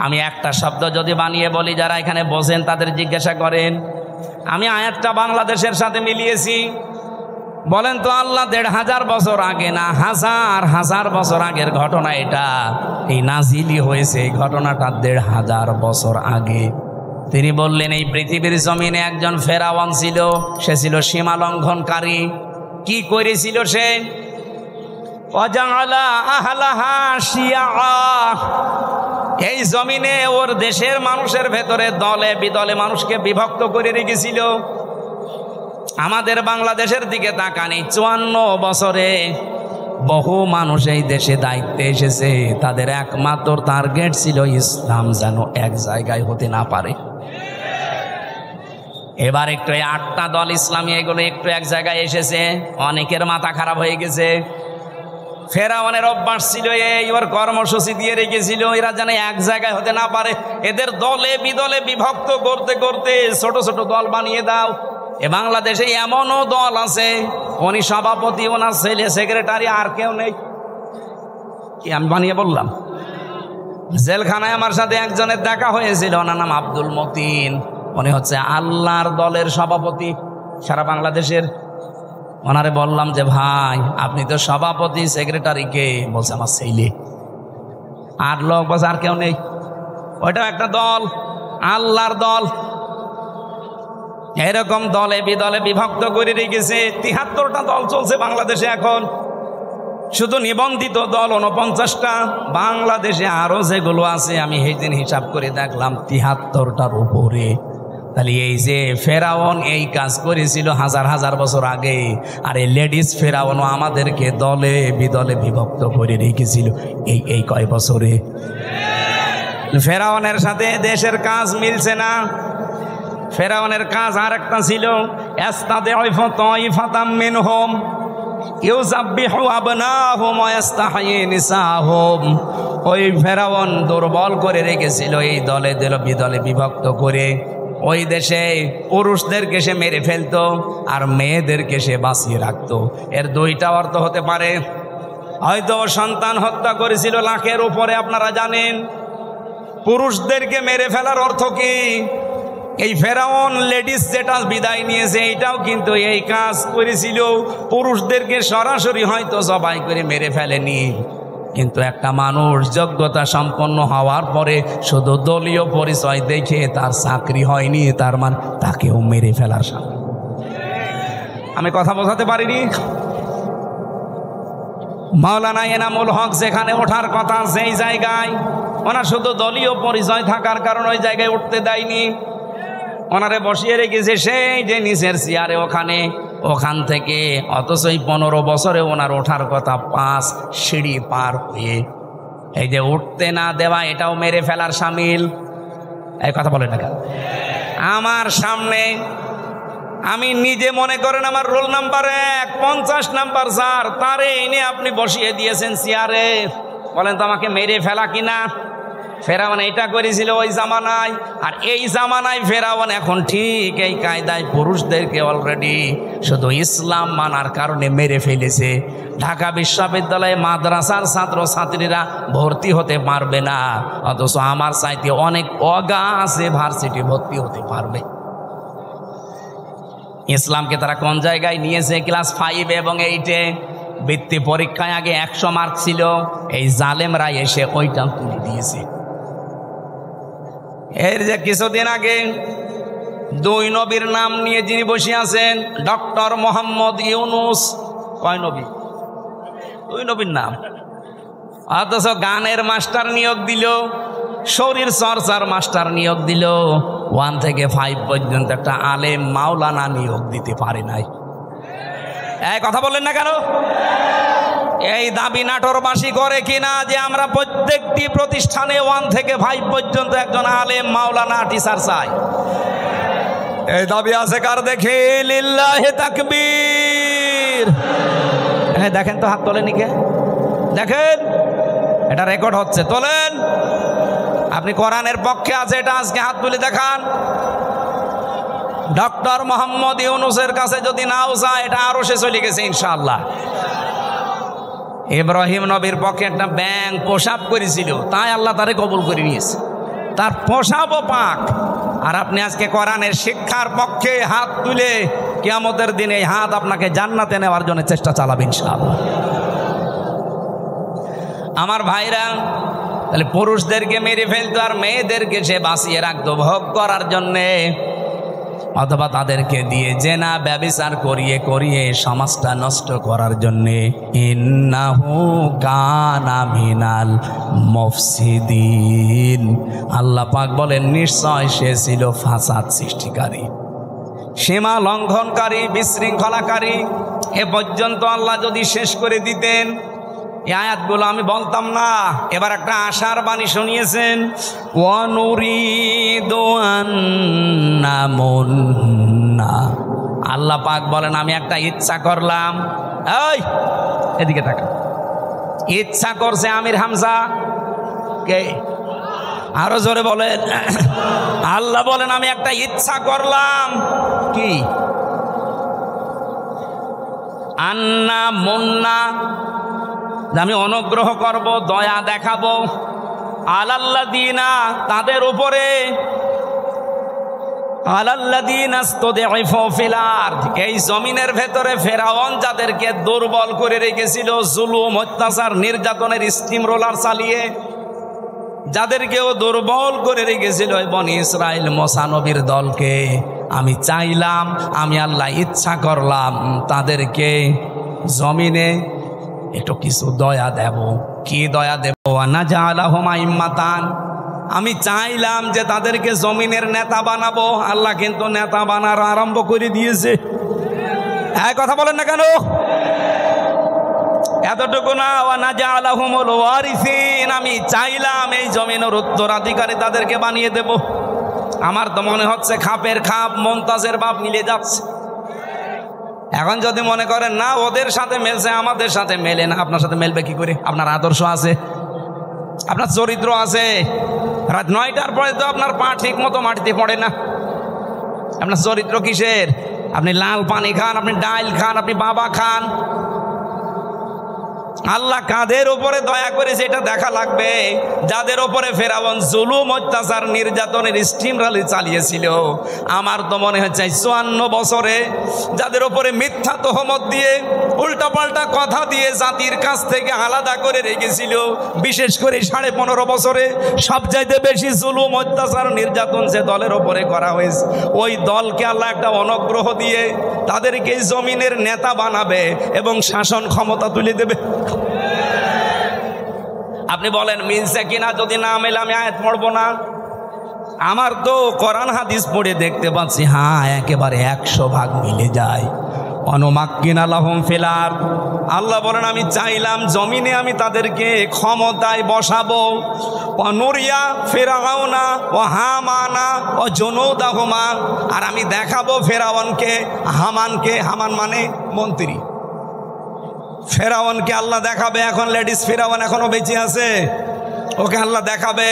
আমি একটা শব্দ যদি বানিয়ে বলি, যারা এখানে বসেন তাদের জিজ্ঞাসা করেন, আমি আয়াতটা বাংলাদেশের সাথে মিলিয়েছি। বলেন তো আল্লাহ ১৫০০ বছর আগে না হাজার হাজার বছর আগের ঘটনা এটা? এই নাজিলি হয়েছে এই ঘটনাটা ১৫০০ বছর আগে। তিনি বললেন এই পৃথিবীর জমিনে একজন ফেরাউন ছিল, সে ছিল সীমা লঙ্ঘনকারী। কি করেছিল সে? ওয়াজআলা আহলাহা শিয়া, এই জমিনে ওর দেশের মানুষের ভেতরে দলে বিদলে মানুষকে বিভক্ত করে রেখেছিল। আমাদের বাংলাদেশের দিকে তাকানি, ৫৪ বছরে বহু মানুষ এই দেশে দায়িত্বে এসেছে, তাদের একমাত্র টার্গেট ছিল ইসলাম যেন এক জায়গায় হতে না পারে। এবার একটু ৮টা দল ইসলামী এগুলো একটু এক জায়গায় এসেছে, অনেকের মাথা খারাপ হয়ে গেছে। ফেরাউনের অভ্যাস ছিল এই, ওর কর্মসূচি দিয়ে রেখেছিল এরা যেন এক জায়গায় হতে না পারে। এদের দলে বিদলে বিভক্ত করতে করতে ছোট ছোট দল বানিয়ে দাও। এ বাংলাদেশে এমনও দল আছে, উনি সভাপতি, ওনার ছেলে সেক্রেটারি, আর কেউ নেই। কি আমি বানিয়ে বললাম? জেলখানায় আমার সাথে একজনের দেখা হয়েছিল, ওনার নাম আব্দুল মতিন। উনি হচ্ছে আল্লাহর দলের সভাপতি সারা বাংলাদেশের। ওনারে বললাম যে ভাই আপনি তো সভাপতি, সেক্রেটারি কে? বলছে আমার ছেলে। আর লোক বলছে আর কেউ নেই। ওইটাও একটা দল, আল্লাহর দল। এরকম দলে বিদলে বিভক্ত করে রেখেছে। ৭৩টা দল চলছে বাংলাদেশে এখন, শুধু নিবন্ধিত দল ৪৯টা। বাংলাদেশে আরো যেগুলো আছে আমি সেই দিন হিসাব করে দেখলাম ৭৩টার উপরে। তাহলে এই যে ফেরাউন এই কাজ করেছিল হাজার হাজার বছর আগে, আর এই লেডিস ফেরাউনও আমাদেরকে দলে বিদলে বিভক্ত করে রেখেছিল এই কয় বছরে। ফেরাউনের সাথে দেশের কাজ মিলছে না। ফেরাউনের কাজ আর একটা ছিল, ওই ফেরাউন দুর্বল করে রেখেছিল এই দলে বিদলে বিভক্ত করে। ওই দেশে পুরুষদেরকে সে মেরে ফেলতো আর মেয়েদেরকে সে বাঁচিয়ে রাখতো। এর দুইটা অর্থ হতে পারে। হয়তো সন্তান হত্যা করেছিল লাখের উপরে, আপনারা জানেন। পুরুষদেরকে মেরে ফেলার অর্থ কি? এই ফেরাউন লেডিস যেটা বিদায় নিয়েছে এইটাও কিন্তু এই কাজ করেছিল, পুরুষদেরকে সরাসরি হয়তো জবাই করে মেরে ফেলেনি, কিন্তু একটা মানুষ যোগ্যতা সম্পন্ন হওয়ার পরে শুধু দলীয় পরিচয় দেখে তার চাকরি হয়নি, তার মানে তাকেও মেরে ফেলার সামনে। আমি কথা বোঝাতে পারিনি? মাওলানা এনামুল হক যেখানে ওঠার কথা সেই জায়গায় ওনার শুধু দলীয় পরিচয় থাকার কারণে ওই জায়গায় উঠতে দেয়নি, ওনারে বসিয়ে রেখেছে সেই যে নিচের চেয়ারে ওখান থেকে, অথচ এই 15 বছরে ওনার ওঠার কথা 5 সিঁড়ি পার হয়ে। এই যে উঠতে না দেওয়া এটাও মেরে ফেলার শামিল। এই কথা বলে না কেন? আমার সামনে আমি নিজে মনে করেন আমার রোল নাম্বার 1, 50 নাম্বার স্যার, তারে এনে আপনি বসিয়ে দিয়েছেন চেয়ারে, বলেন তো আমাকে মেরে ফেলা কিনা? ফেরাউন এটা করেছিল ওই জামানায়, আর এই জামানায় ফেরাউন এখন ঠিক এই কায়দায় পুরুষদেরকে অলরেডি শুধু ইসলাম মানার কারণে মেরে ফেলেছে। ঢাকা বিশ্ববিদ্যালয়ে মাদ্রাসার ছাত্র ছাত্রীরা ভর্তি হতে পারবে না, অথচ আমার চাইতে অনেক অগা আছে ভার্সিটি ভর্তি হতে পারবে। ইসলামকে তারা কোন জায়গায় নিয়েছে? ক্লাস 5 এবং 8-এ বৃত্তি পরীক্ষায় আগে 100 মার্ক ছিল, এই জালেমরা এসে ওইটাও তুলে দিয়েছে। এর যে কিছুদিন আগে 2 নবীর নাম নিয়ে যিনি বসে আছেন, ডক্টর মোহাম্মদ ইউনুস, কয় নবী? 2 নবীর নাম, অথচ গানের মাস্টার নিয়োগ দিল, শরীর চর্চার মাস্টার নিয়োগ দিল, 1 থেকে 5 পর্যন্ত একটা আলেম মাওলানা নিয়োগ দিতে পারে নাই। এই কথা বললেন না কেন? এই দাবি নাটোরবাসী করে কিনা যে আমরা প্রত্যেকটি প্রতিষ্ঠানে 1 থেকে 5 পর্যন্ত একজন আলেম মাওলানা টিচার চাই? এই দাবি আছে কার? দেখে লিল্লাহি তাকবীর। দেখেন তো, হাত তোলেন কে? দেখেন, এটা রেকর্ড হচ্ছে, তোলেন। আপনি কোরআনের পক্ষে আছে এটা আজকে হাত তুলে দেখান। ডক্টর মোহাম্মদ ইউনুসের কাছে যদি নাও যায়, এটা আরো সে চলে গেছে ইনশাআল্লাহ। ইব্রাহিম নবীর পক্ষে একটা ব্যাঙ পেশাব করেছিল, তাই আল্লাহ তারে কবুল করে নিয়েছে, তার পেশাবও পাক। আর আপনি আজকে কোরআনের শিক্ষার পক্ষে হাত তুলে কিয়ামতের দিনে এই হাত আপনাকে জান্নাতে নেওয়ার জন্য চেষ্টা চালাবেন ইনশাআল্লাহ। আমার ভাইরা, তাহলে পুরুষদেরকে মেরে ফেলতো আর মেয়েদেরকে সে বাঁচিয়ে রাখতো ভোগ করার জন্যে, অথবা তাদেরকে দিয়ে জেনা ব্যভিচার করিয়ে করিয়ে সমাজটা নষ্ট করার জন্যে। ইন্নাহু কানা মিনাল মুফসিদিন, আল্লাহ পাক বলেন নিশ্চয় সে ছিল ফাসাদ সৃষ্টিকারী, সীমা লঙ্ঘনকারী, বিশৃঙ্খলাকারী। এ পর্যন্ত আল্লাহ যদি শেষ করে দিতেন, এই আয়াতগুলো আমি বলতাম না। এবার একটা আশার বাণী শুনিয়েছেন, ওয়ানুরিদু আন্নামুন্না, আল্লাহ পাক বলেন আমি একটা ইচ্ছা করলাম। এই এদিকে তাকা, ইচ্ছা করছে আমির হামজা কে? আরো জোরে বলেন। আল্লাহ বলেন আমি একটা ইচ্ছা করলাম। কি? আন্না মুন্না, আমি অনুগ্রহ করব, দয়া দেখাবো, আলাল্লাযিনা, তাদের উপরে, আলাল্লাযিনা ইসতুদঈফু ফিল আরদ, এই জমিনের ভেতরে ফেরাউন যাদেরকে দুর্বল করে রেখেছিল, জুলুম, অত্যাচার, নির্যাতনের স্টিম রোলার চালিয়ে যাদেরকেও দুর্বল করে রেখেছিল বনি ইসরাইল মুসা নবীর দলকে, আমি চাইলাম, আমি আল্লাহ ইচ্ছা করলাম তাদেরকে জমিনে একটু কিছু দয়া দেব। কি দয়া দেব? নাজআলাহুম আইম্মাতান, আমি চাইলাম যে তাদেরকে জমিনের নেতা বানাবো। আল্লাহ কিন্তু নেতা বানানো আরম্ভ করে দিয়েছে। এক কথা বলেন না কেন? এতটুকু না, নাজআলাহুমুল ওয়ারিসিন, আমি চাইলাম এই জমিনের উত্তরাধিকারী তাদেরকে বানিয়ে দেব। আমার তো মনে হচ্ছে খাপের খাপ মুমতাজের বাপ মিলে যাচ্ছে। এখন যদি মনে করেন না ওদের সাথে মেলছে, আমাদের সাথে মেলে না, আপনার সাথে মেলবে কি করে? আপনার আদর্শ আছে, আপনার চরিত্র আছে। রাত 9টার পরে তো আপনার পা ঠিক মতো মাটিতে পড়ে না। আপনার চরিত্র কিসের? আপনি লাল পানি খান, আপনি ডাইল খান, আপনি বাবা খান, আল্লাহ কাদের উপরে দয়া করেছে এটা দেখা লাগবে। যাদের উপরে ফেরাউন জুলুম অত্যাচার নির্যাতনের স্টিম রালি চালিয়েছিল, আমার তো মনে হচ্ছে 54 বছরে যাদের উপরে মিথ্যা তহমত দিয়ে উল্টাপাল্টা কথা দিয়ে জাতির কাছ থেকে আলাদা করে রেখেছিল, বিশেষ করে 15.5 বছরে সবচাইতে বেশি জুলুম অত্যাচার নির্যাতন যে দলের উপরে করা হয়েছে, ওই দলকে আল্লাহ একটা অনুগ্রহ দিয়ে তাদেরকে জমিনের নেতা বানাবে এবং শাসন ক্ষমতা তুলে দেবে। আপনি বলেন মিলছে কিনা? যদি না মেলে আমি আয়াত পড়বো না। আমার তো কোরআন হাদিস পড়ে দেখতে পাচ্ছি, হ্যাঁ একেবারে 100% মিলে যায়। অনুমাক্কিনা লাহুম ফিল আরদ, আল্লাহ বলেন আমি চাইলাম জমিনে আমি তাদেরকে ক্ষমতায় বসাবো। অনুরিয়া ফিরআউনা ও হামানা ও জুনুদাহুমা, আর আমি দেখাবো ফেরাউনকে হামানকে, হামান মানে মন্ত্রী, ফেরাউনকে আল্লাহ দেখাবে। এখন লেডিস ফেরাউন এখনো বেঁচে আছে, ওকে আল্লাহ দেখাবে।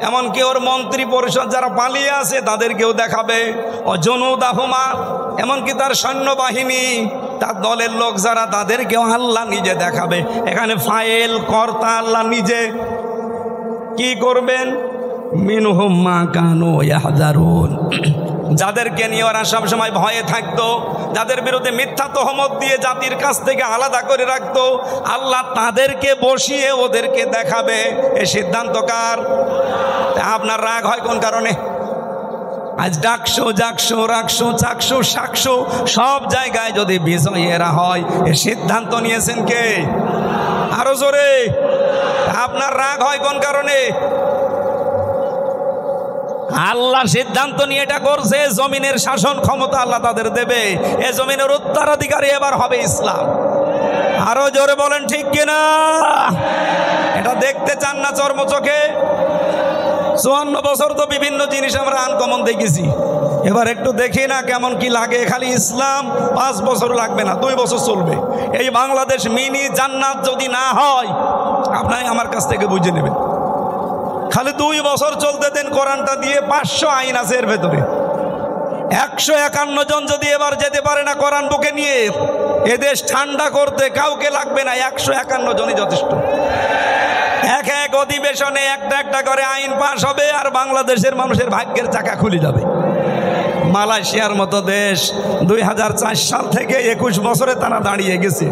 এমনকি ওর মন্ত্রী পরিষদ যারা পালিয়ে আছে তাদেরকেও দেখাবে। ও জুনুদাহুমা, এমনকি তার সৈন্যবাহিনী, তার দলের লোক যারা, তাদেরকেও আল্লাহ নিজে দেখাবে। এখানে ফাইল কর্তা আল্লাহ নিজে। কি করবেন? মিনহুম মা কানু ইয়াহযারুন, যাদেরকে নিয়ে ওরা সবসময় ভয়ে থাকতো, যাদের বিরুদ্ধে মিথ্যা তহমত দিয়ে জাতির কাছ থেকে আলাদা করে রাখতো, আল্লাহ তাদেরকে বসিয়ে ওদেরকে দেখাবে। এই সিদ্ধান্ত কার? আপনার রাগ হয় কোন কারণে? আজ ডাকশো জাকশো রাখশো চাকশো শাকশো সব জায়গায় যদি বিজয়ীরা হয়, এ সিদ্ধান্ত নিয়েছেন কে? আরো জোরে। আপনার রাগ হয় কোন কারণে? আল্লাহ সিদ্ধান্ত নিয়ে এটা করছে, জমিনের শাসন ক্ষমতা আল্লাহ তাদের দেবে। এ জমিনের উত্তরাধিকারী এবার হবে ইসলাম। আরো জোরে বলেন ঠিক কিনা? এটা দেখতে চান না চর্ম চোখে? 54 বছর তো বিভিন্ন জিনিস আমরা আনকমন দেখেছি, এবার একটু দেখি না কেমন কি লাগে। খালি ইসলাম 5 বছর লাগবে না, 2 বছর চলবে। এই বাংলাদেশ মিনি জান্নাত যদি না হয়, আপনাই আমার কাছ থেকে বুঝে নেবেন। খালি 2 বছর চলতে দেন কোরআনটা দিয়ে। 500 আইন আছে এর ভেতরে। 151 জন যদি এবার যেতে পারে না কোরআন বুকে নিয়ে, এদেশ ঠান্ডা করতে কাউকে লাগবে না, 151 জনই যথেষ্ট। এক এক অধিবেশনে একটা একটা করে আইন পাশ হবে, আর বাংলাদেশের মানুষের ভাগ্যের চাকা খুলে যাবে। মালয়েশিয়ার মতো দেশ 2004 সাল থেকে 21 বছরে তারা দাঁড়িয়ে গেছে,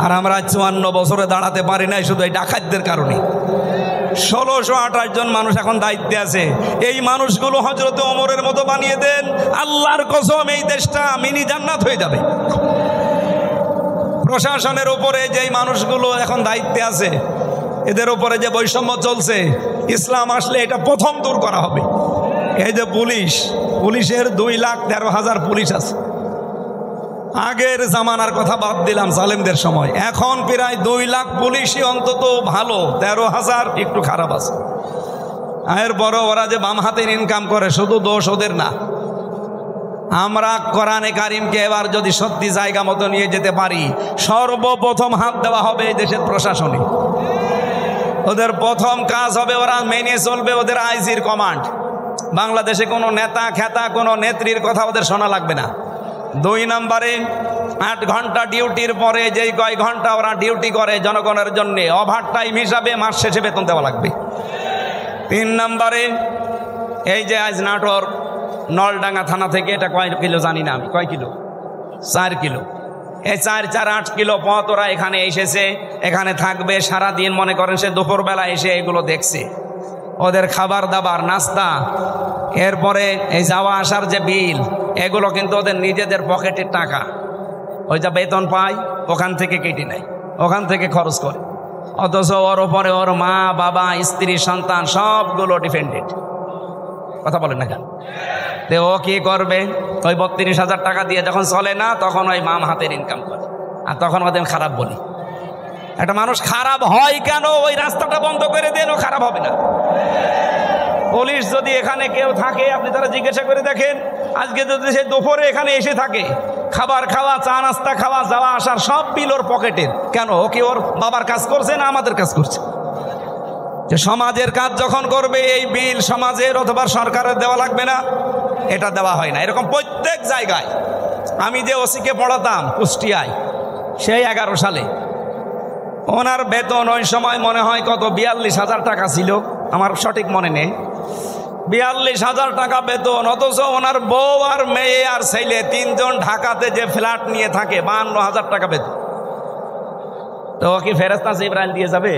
আর আমরা 54 বছরে দাঁড়াতে পারি নাই, শুধু এই ডাকাতদের কারণে। 1628 জন মানুষ এখন দায়িত্বে আছে। এই মানুষগুলো হযরত ওমরের মতো বানিয়ে দেন, আল্লাহর কসম এই দেশটা মিনি জান্নাত হয়ে যাবে। প্রশাসনের উপরে যেই মানুষগুলো এখন দায়িত্বে আছে, এদের উপরে যে বৈষম্য চলছে, ইসলাম আসলে এটা প্রথম দূর করা হবে। এই যে পুলিশের 2,13,000 পুলিশ আছে। আগের জামানার কথা বাদ দিলাম, জালেমদের সময়, এখন প্রায় 2 লাখ পুলিশই অন্তত ভালো, 13,000 একটু খারাপ আছে। এর বড় ওরা যে বাম হাতের ইনকাম করে, শুধু দোষ ওদের না। আমরা কোরআনে কারিমকে এবার যদি সত্যি জায়গা মতো নিয়ে যেতে পারি, সর্বপ্রথম হাত দেওয়া হবে এই দেশের প্রশাসনে। ওদের প্রথম কাজ হবে, ওরা মেনে চলবে ওদের আইজির কমান্ড। বাংলাদেশে কোনো নেতা খেতা কোনো নেত্রীর কথা ওদের শোনা লাগবে না। 2 নম্বরে 8 ঘন্টা ডিউটির পরে যেই কয় ঘন্টা ওরা ডিউটি করে জনগণের জন্য, ওভার টাইম হিসাবে মাস শেষে বেতন দেওয়া লাগবে। 3 নম্বরে এই যে আজ নাটোর নলডাঙ্গা থানা থেকে, এটা কয় কিলো জানি না আমি, কয় কিলো? 4 কিলো। এই 4-8 কিলো পথ ওরা এখানে এসেছে, এখানে থাকবে সারাদিন। মনে করেন সে দুপুরবেলা এসে এগুলো দেখছে, ওদের খাবার দাবার নাস্তা, এরপরে এই যাওয়া আসার যে বিল, এগুলো কিন্তু ওদের নিজেদের পকেটের টাকা। ওই যা বেতন পায় ওখান থেকে কেটে নেয়, ওখান থেকে খরচ করে। অথচ ওর ওপরে ওর মা বাবা স্ত্রী সন্তান সবগুলো ডিপেন্ডেন্ট। কথা বলেন না কেন? তো ও কি করবে? ওই 32,000 টাকা দিয়ে যখন চলে না, তখন ওই মাম হাতের ইনকাম করে, আর তখন ওদের খারাপ বলি। একটা মানুষ খারাপ হয় কেন? ওই রাস্তাটা বন্ধ করে দেন, ও খারাপ হবে না। পুলিশ যদি এখানে কেউ থাকে, আপনি তারা জিজ্ঞাসা করে দেখেন, আজকে যদি সে দুপুরে এখানে এসে থাকে, খাবার খাওয়া, চা নাস্তা খাওয়া, যাওয়া আসার সব বিল ওর পকেটের। কেন? ও কি ওর বাবার কাজ করছে না আমাদের কাজ করছে? যে সমাজের কাজ যখন করবে, এই বিল সমাজের অথবা সরকারের দেওয়া লাগবে না? এটা দেওয়া হয় না। এরকম প্রত্যেক জায়গায়। আমি যে ওসিকে পড়াতাম কুষ্টিয়ায়, সেই 11 সালে ওনার বেতন ওই সময় মনে হয় কত 42,000 টাকা ছিল, আমার সঠিক মনে নেই। 42,000 টাকা বেতন, অথচ ওনার বউ আর মেয়ে আর ছেলে তিনজন ঢাকাতে যে ফ্ল্যাট নিয়ে থাকে 52,000 টাকা বেতন। তো কি ফেরেশতা জিবরাইল দিয়ে যাবে?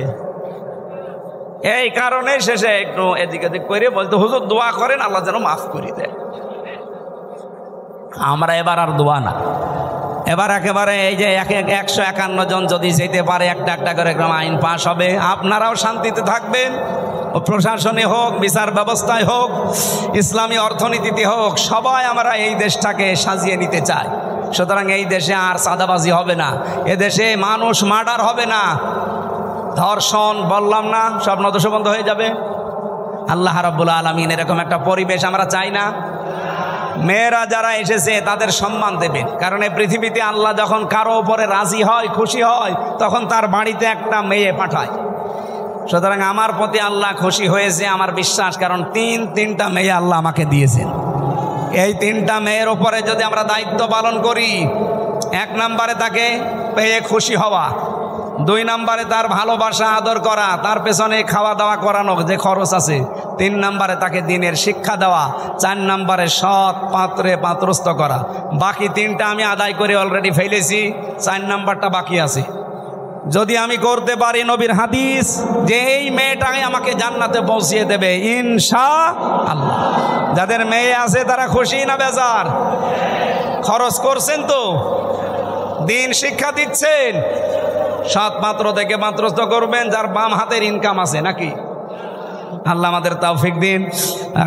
এই কারণে শেষে একটু এদিক এদিক করে বলতে, হুজুর দোয়া করেন আল্লাহ যেন মাফ করে দেয়। আমরা এবার আর দোয়া না, এবার একেবারে এই যে 151 জন যদি যেতে পারে একটা একটা করে আইন পাশ হবে, আপনারাও শান্তিতে থাকবেন। ও প্রশাসনে হোক, বিচার ব্যবস্থায় হোক, ইসলামী অর্থনীতিতে হোক, সবাই আমরা এই দেশটাকে সাজিয়ে নিতে চাই। সুতরাং এই দেশে আর চাঁদাবাজি হবে না, এদেশে মানুষ মার্ডার হবে না, ধর্ষণ বললাম না, সব নদশ বন্ধ হয়ে যাবে। আল্লাহ রাব্বুল আলামিন এরকম একটা পরিবেশ আমরা চাই না। মেয়েরা যারা এসেছে তাদের সম্মান দেবেন, কারণ এই পৃথিবীতে আল্লাহ যখন কারো উপরে রাজি হয়, খুশি হয়, তখন তার বাড়িতে একটা মেয়ে পাঠায়। সুতরাং আমার প্রতি আল্লাহ খুশি হয়েছে আমার বিশ্বাস, কারণ তিনটা মেয়ে আল্লাহ আমাকে দিয়েছেন। এই 3টা মেয়ের উপরে যদি আমরা দায়িত্ব পালন করি, 1 নম্বরে তাকে পেয়ে খুশি হওয়া, 2 নম্বরে তার ভালোবাসা আদর করা, তার পেছনে খাওয়া দাওয়া করানো যে খরচ আছে, 3 নম্বরে তাকে দিনের শিক্ষা দেওয়া, 4 নম্বরে সৎ পাত্রে পাত্রস্থ করা। বাকি 3টা আমি আদায় করে অলরেডি ফেলেছি, 4 নম্বরটা বাকি আছে। যদি আমি করতে পারি, নবীর হাদিস যে এই মেয়েটাই আমাকে জান্নাতে পৌঁছিয়ে দেবে ইনশাআল্লাহ। যাদের মেয়ে আছে তারা খুশি না বেজার? খরচ করছেন তো, দিন শিক্ষা দিচ্ছেন, সৎ পাত্র থেকে পাত্রস্থ করবেন, যার বাম হাতের ইনকাম আছে নাকি। আল্লাহ আমাদের তৌফিক দিন।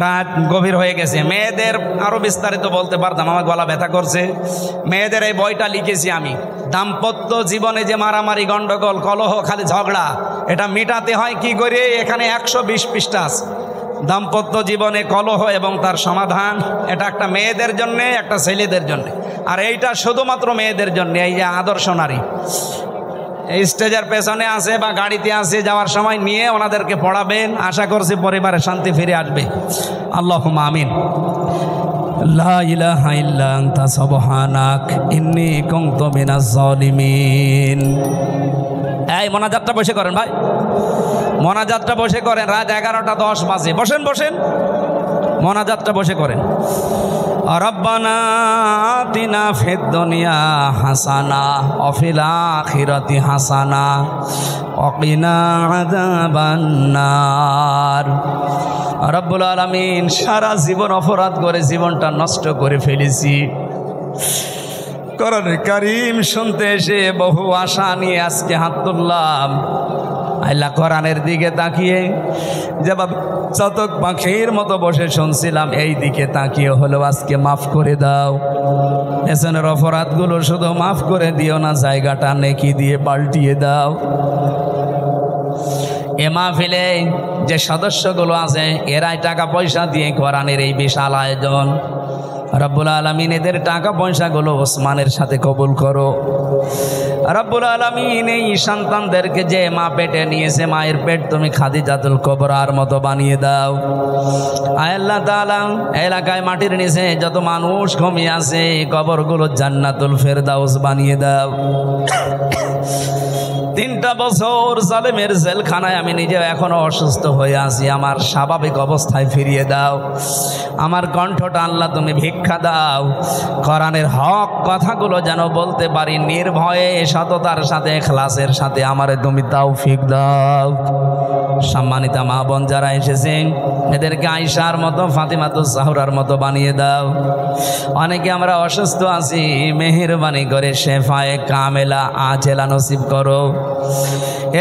রাত গভীর হয়ে গেছে, মেয়েদের আরো বিস্তারিত বলতে পারতাম, আমার গলা ব্যথা করছে। মেয়েদের এই বইটা লিখেছি আমি। দাম্পত্য জীবনে যে মারামারি, গন্ডগোল, কলহ, খালি ঝগড়া, এটা মেটাতে হয় কি করে, এখানে 120 পৃষ্ঠা আছে। দাম্পত্য জীবনে কলহ এবং তার সমাধান, এটা একটা মেয়েদের জন্য, একটা ছেলেদের জন্য, আর এইটা শুধুমাত্র মেয়েদের জন্য। এই যে আদর্শ নারী এই স্টেজের পেছনে আছে বা গাড়িতে আছে, যাওয়ার সময় নিয়ে ওনাদেরকে পড়াবেন। আশা করছি পরিবারে শান্তি ফিরে আসবে। আল্লাহুম্মা আমিন। লা ইলাহা ইল্লা আনতা সুবহানাক ইন্নী কুনতু মিনাজ জালিমিন। এই মোনাজাতটা বসে করেন ভাই, মোনাজাতটা বসে করেন। রাত 11:10 বাজে, বসেন বসেন, মোনাজাতটা বসে করেন। রব্বানা আতিনা ফিদ দুনিয়া হাসানা ওয়া ফিল আখিরাতি হাসানা ওয়া কিনা আযাবান নার। রব্বুল আলামিন, সারা জীবন অপরাধ করে জীবনটা নষ্ট করে ফেলেছি। কোরআন কারীম শুনতে এসে বহু আশা নিয়ে আজকে হাত তুললাম। আল্লাহ কোরআনের দিকে তাকিয়ে যেভাবে চাতক পাখির মতো বসে শুনছিলাম, এই দিকে তাকিয়ে হলো আজকে মাফ করে দাও। পেছনের অপরাধগুলো শুধু মাফ করে দিও না, জায়গাটা নেকি দিয়ে পাল্টিয়ে দাও। এ মাহফিলে যে সদস্যগুলো আছে, এরাই টাকা পয়সা দিয়ে কোরআনের এই বিশাল আয়োজন। রব্বুল আলামিন এদের টাকা পয়সাগুলো ওসমানের সাথে কবুল করো। রব্বুল আলামিন এই সন্তানদেরকে যে মা পেটে নিয়েছে, মায়ের পেট তুমি খাদিজাতুল কুবরার মতো বানিয়ে দাও। আয় আল্লাহ তাআলা, এলাকায় মাটির নিচে যত মানুষ ঘুমিয়ে আছে, কবরগুলো জান্নাতুল ফেরদাউস বানিয়ে দাও। 3টা বছর জালেমের জেলখানায় আমি নিজে এখনো অসুস্থ হয়ে আছি, আমার স্বাভাবিক অবস্থায় ফিরিয়ে দাও। আমার কণ্ঠটা আল্লাহ তুমি ভিক্ষা দাও, কোরআনের হক কথাগুলো যেন বলতে পারি নির্ভয়ে, সততার সাথে, ইখলাসের সাথে। আমারে তুমি তৌফিক দাও। সম্মানিত মা বোন যারা এসেছেন, এদেরকে আয়েশার মতো, ফাতিমাতুজ জাহরার মতো বানিয়ে দাও। অনেকে আমরা অসুস্থ আছি, মেহেরবানি করে শেফায়ে কামেলা আজেলা নসিব করো।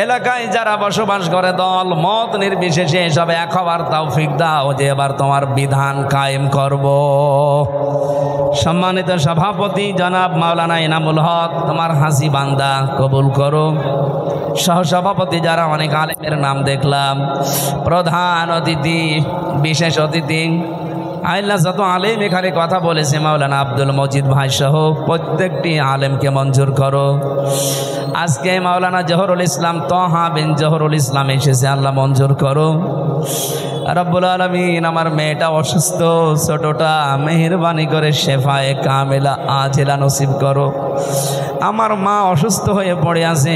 এলাকায় যারা বসবাস করে, দল মত নির্বিশেষে সব এক হবার তৌফিক দাও, যে এবার তোমার বিধান কায়েম করব। সম্মানিত সভাপতি জনাব মাওলানা ইনামুল হক, তোমার হাসি বান্দা কবুল করো। সহসভাপতি যারা, অনেক আলেমের নাম দেখলাম, প্রধান অতিথি, বিশেষ অতিথি, আল্লাহ যত আলেম এখানে কথা বলেছে, মাওলানা আব্দুল মজিদ ভাই সহ প্রত্যেকটি আলেমকে মঞ্জুর করো। আজকে মাওলানা জহরুল ইসলাম, তহা বিন জহরুল ইসলাম এসেছে, আল্লাহ মঞ্জুর করো। রব্বুল আলামিন, আমার মেয়েটা অসুস্থ, ছোটটা, মেহেরবানি করে শেফায়ে কামেলা আজেলা নসিব করো। আমার মা অসুস্থ হয়ে পড়ে আছে।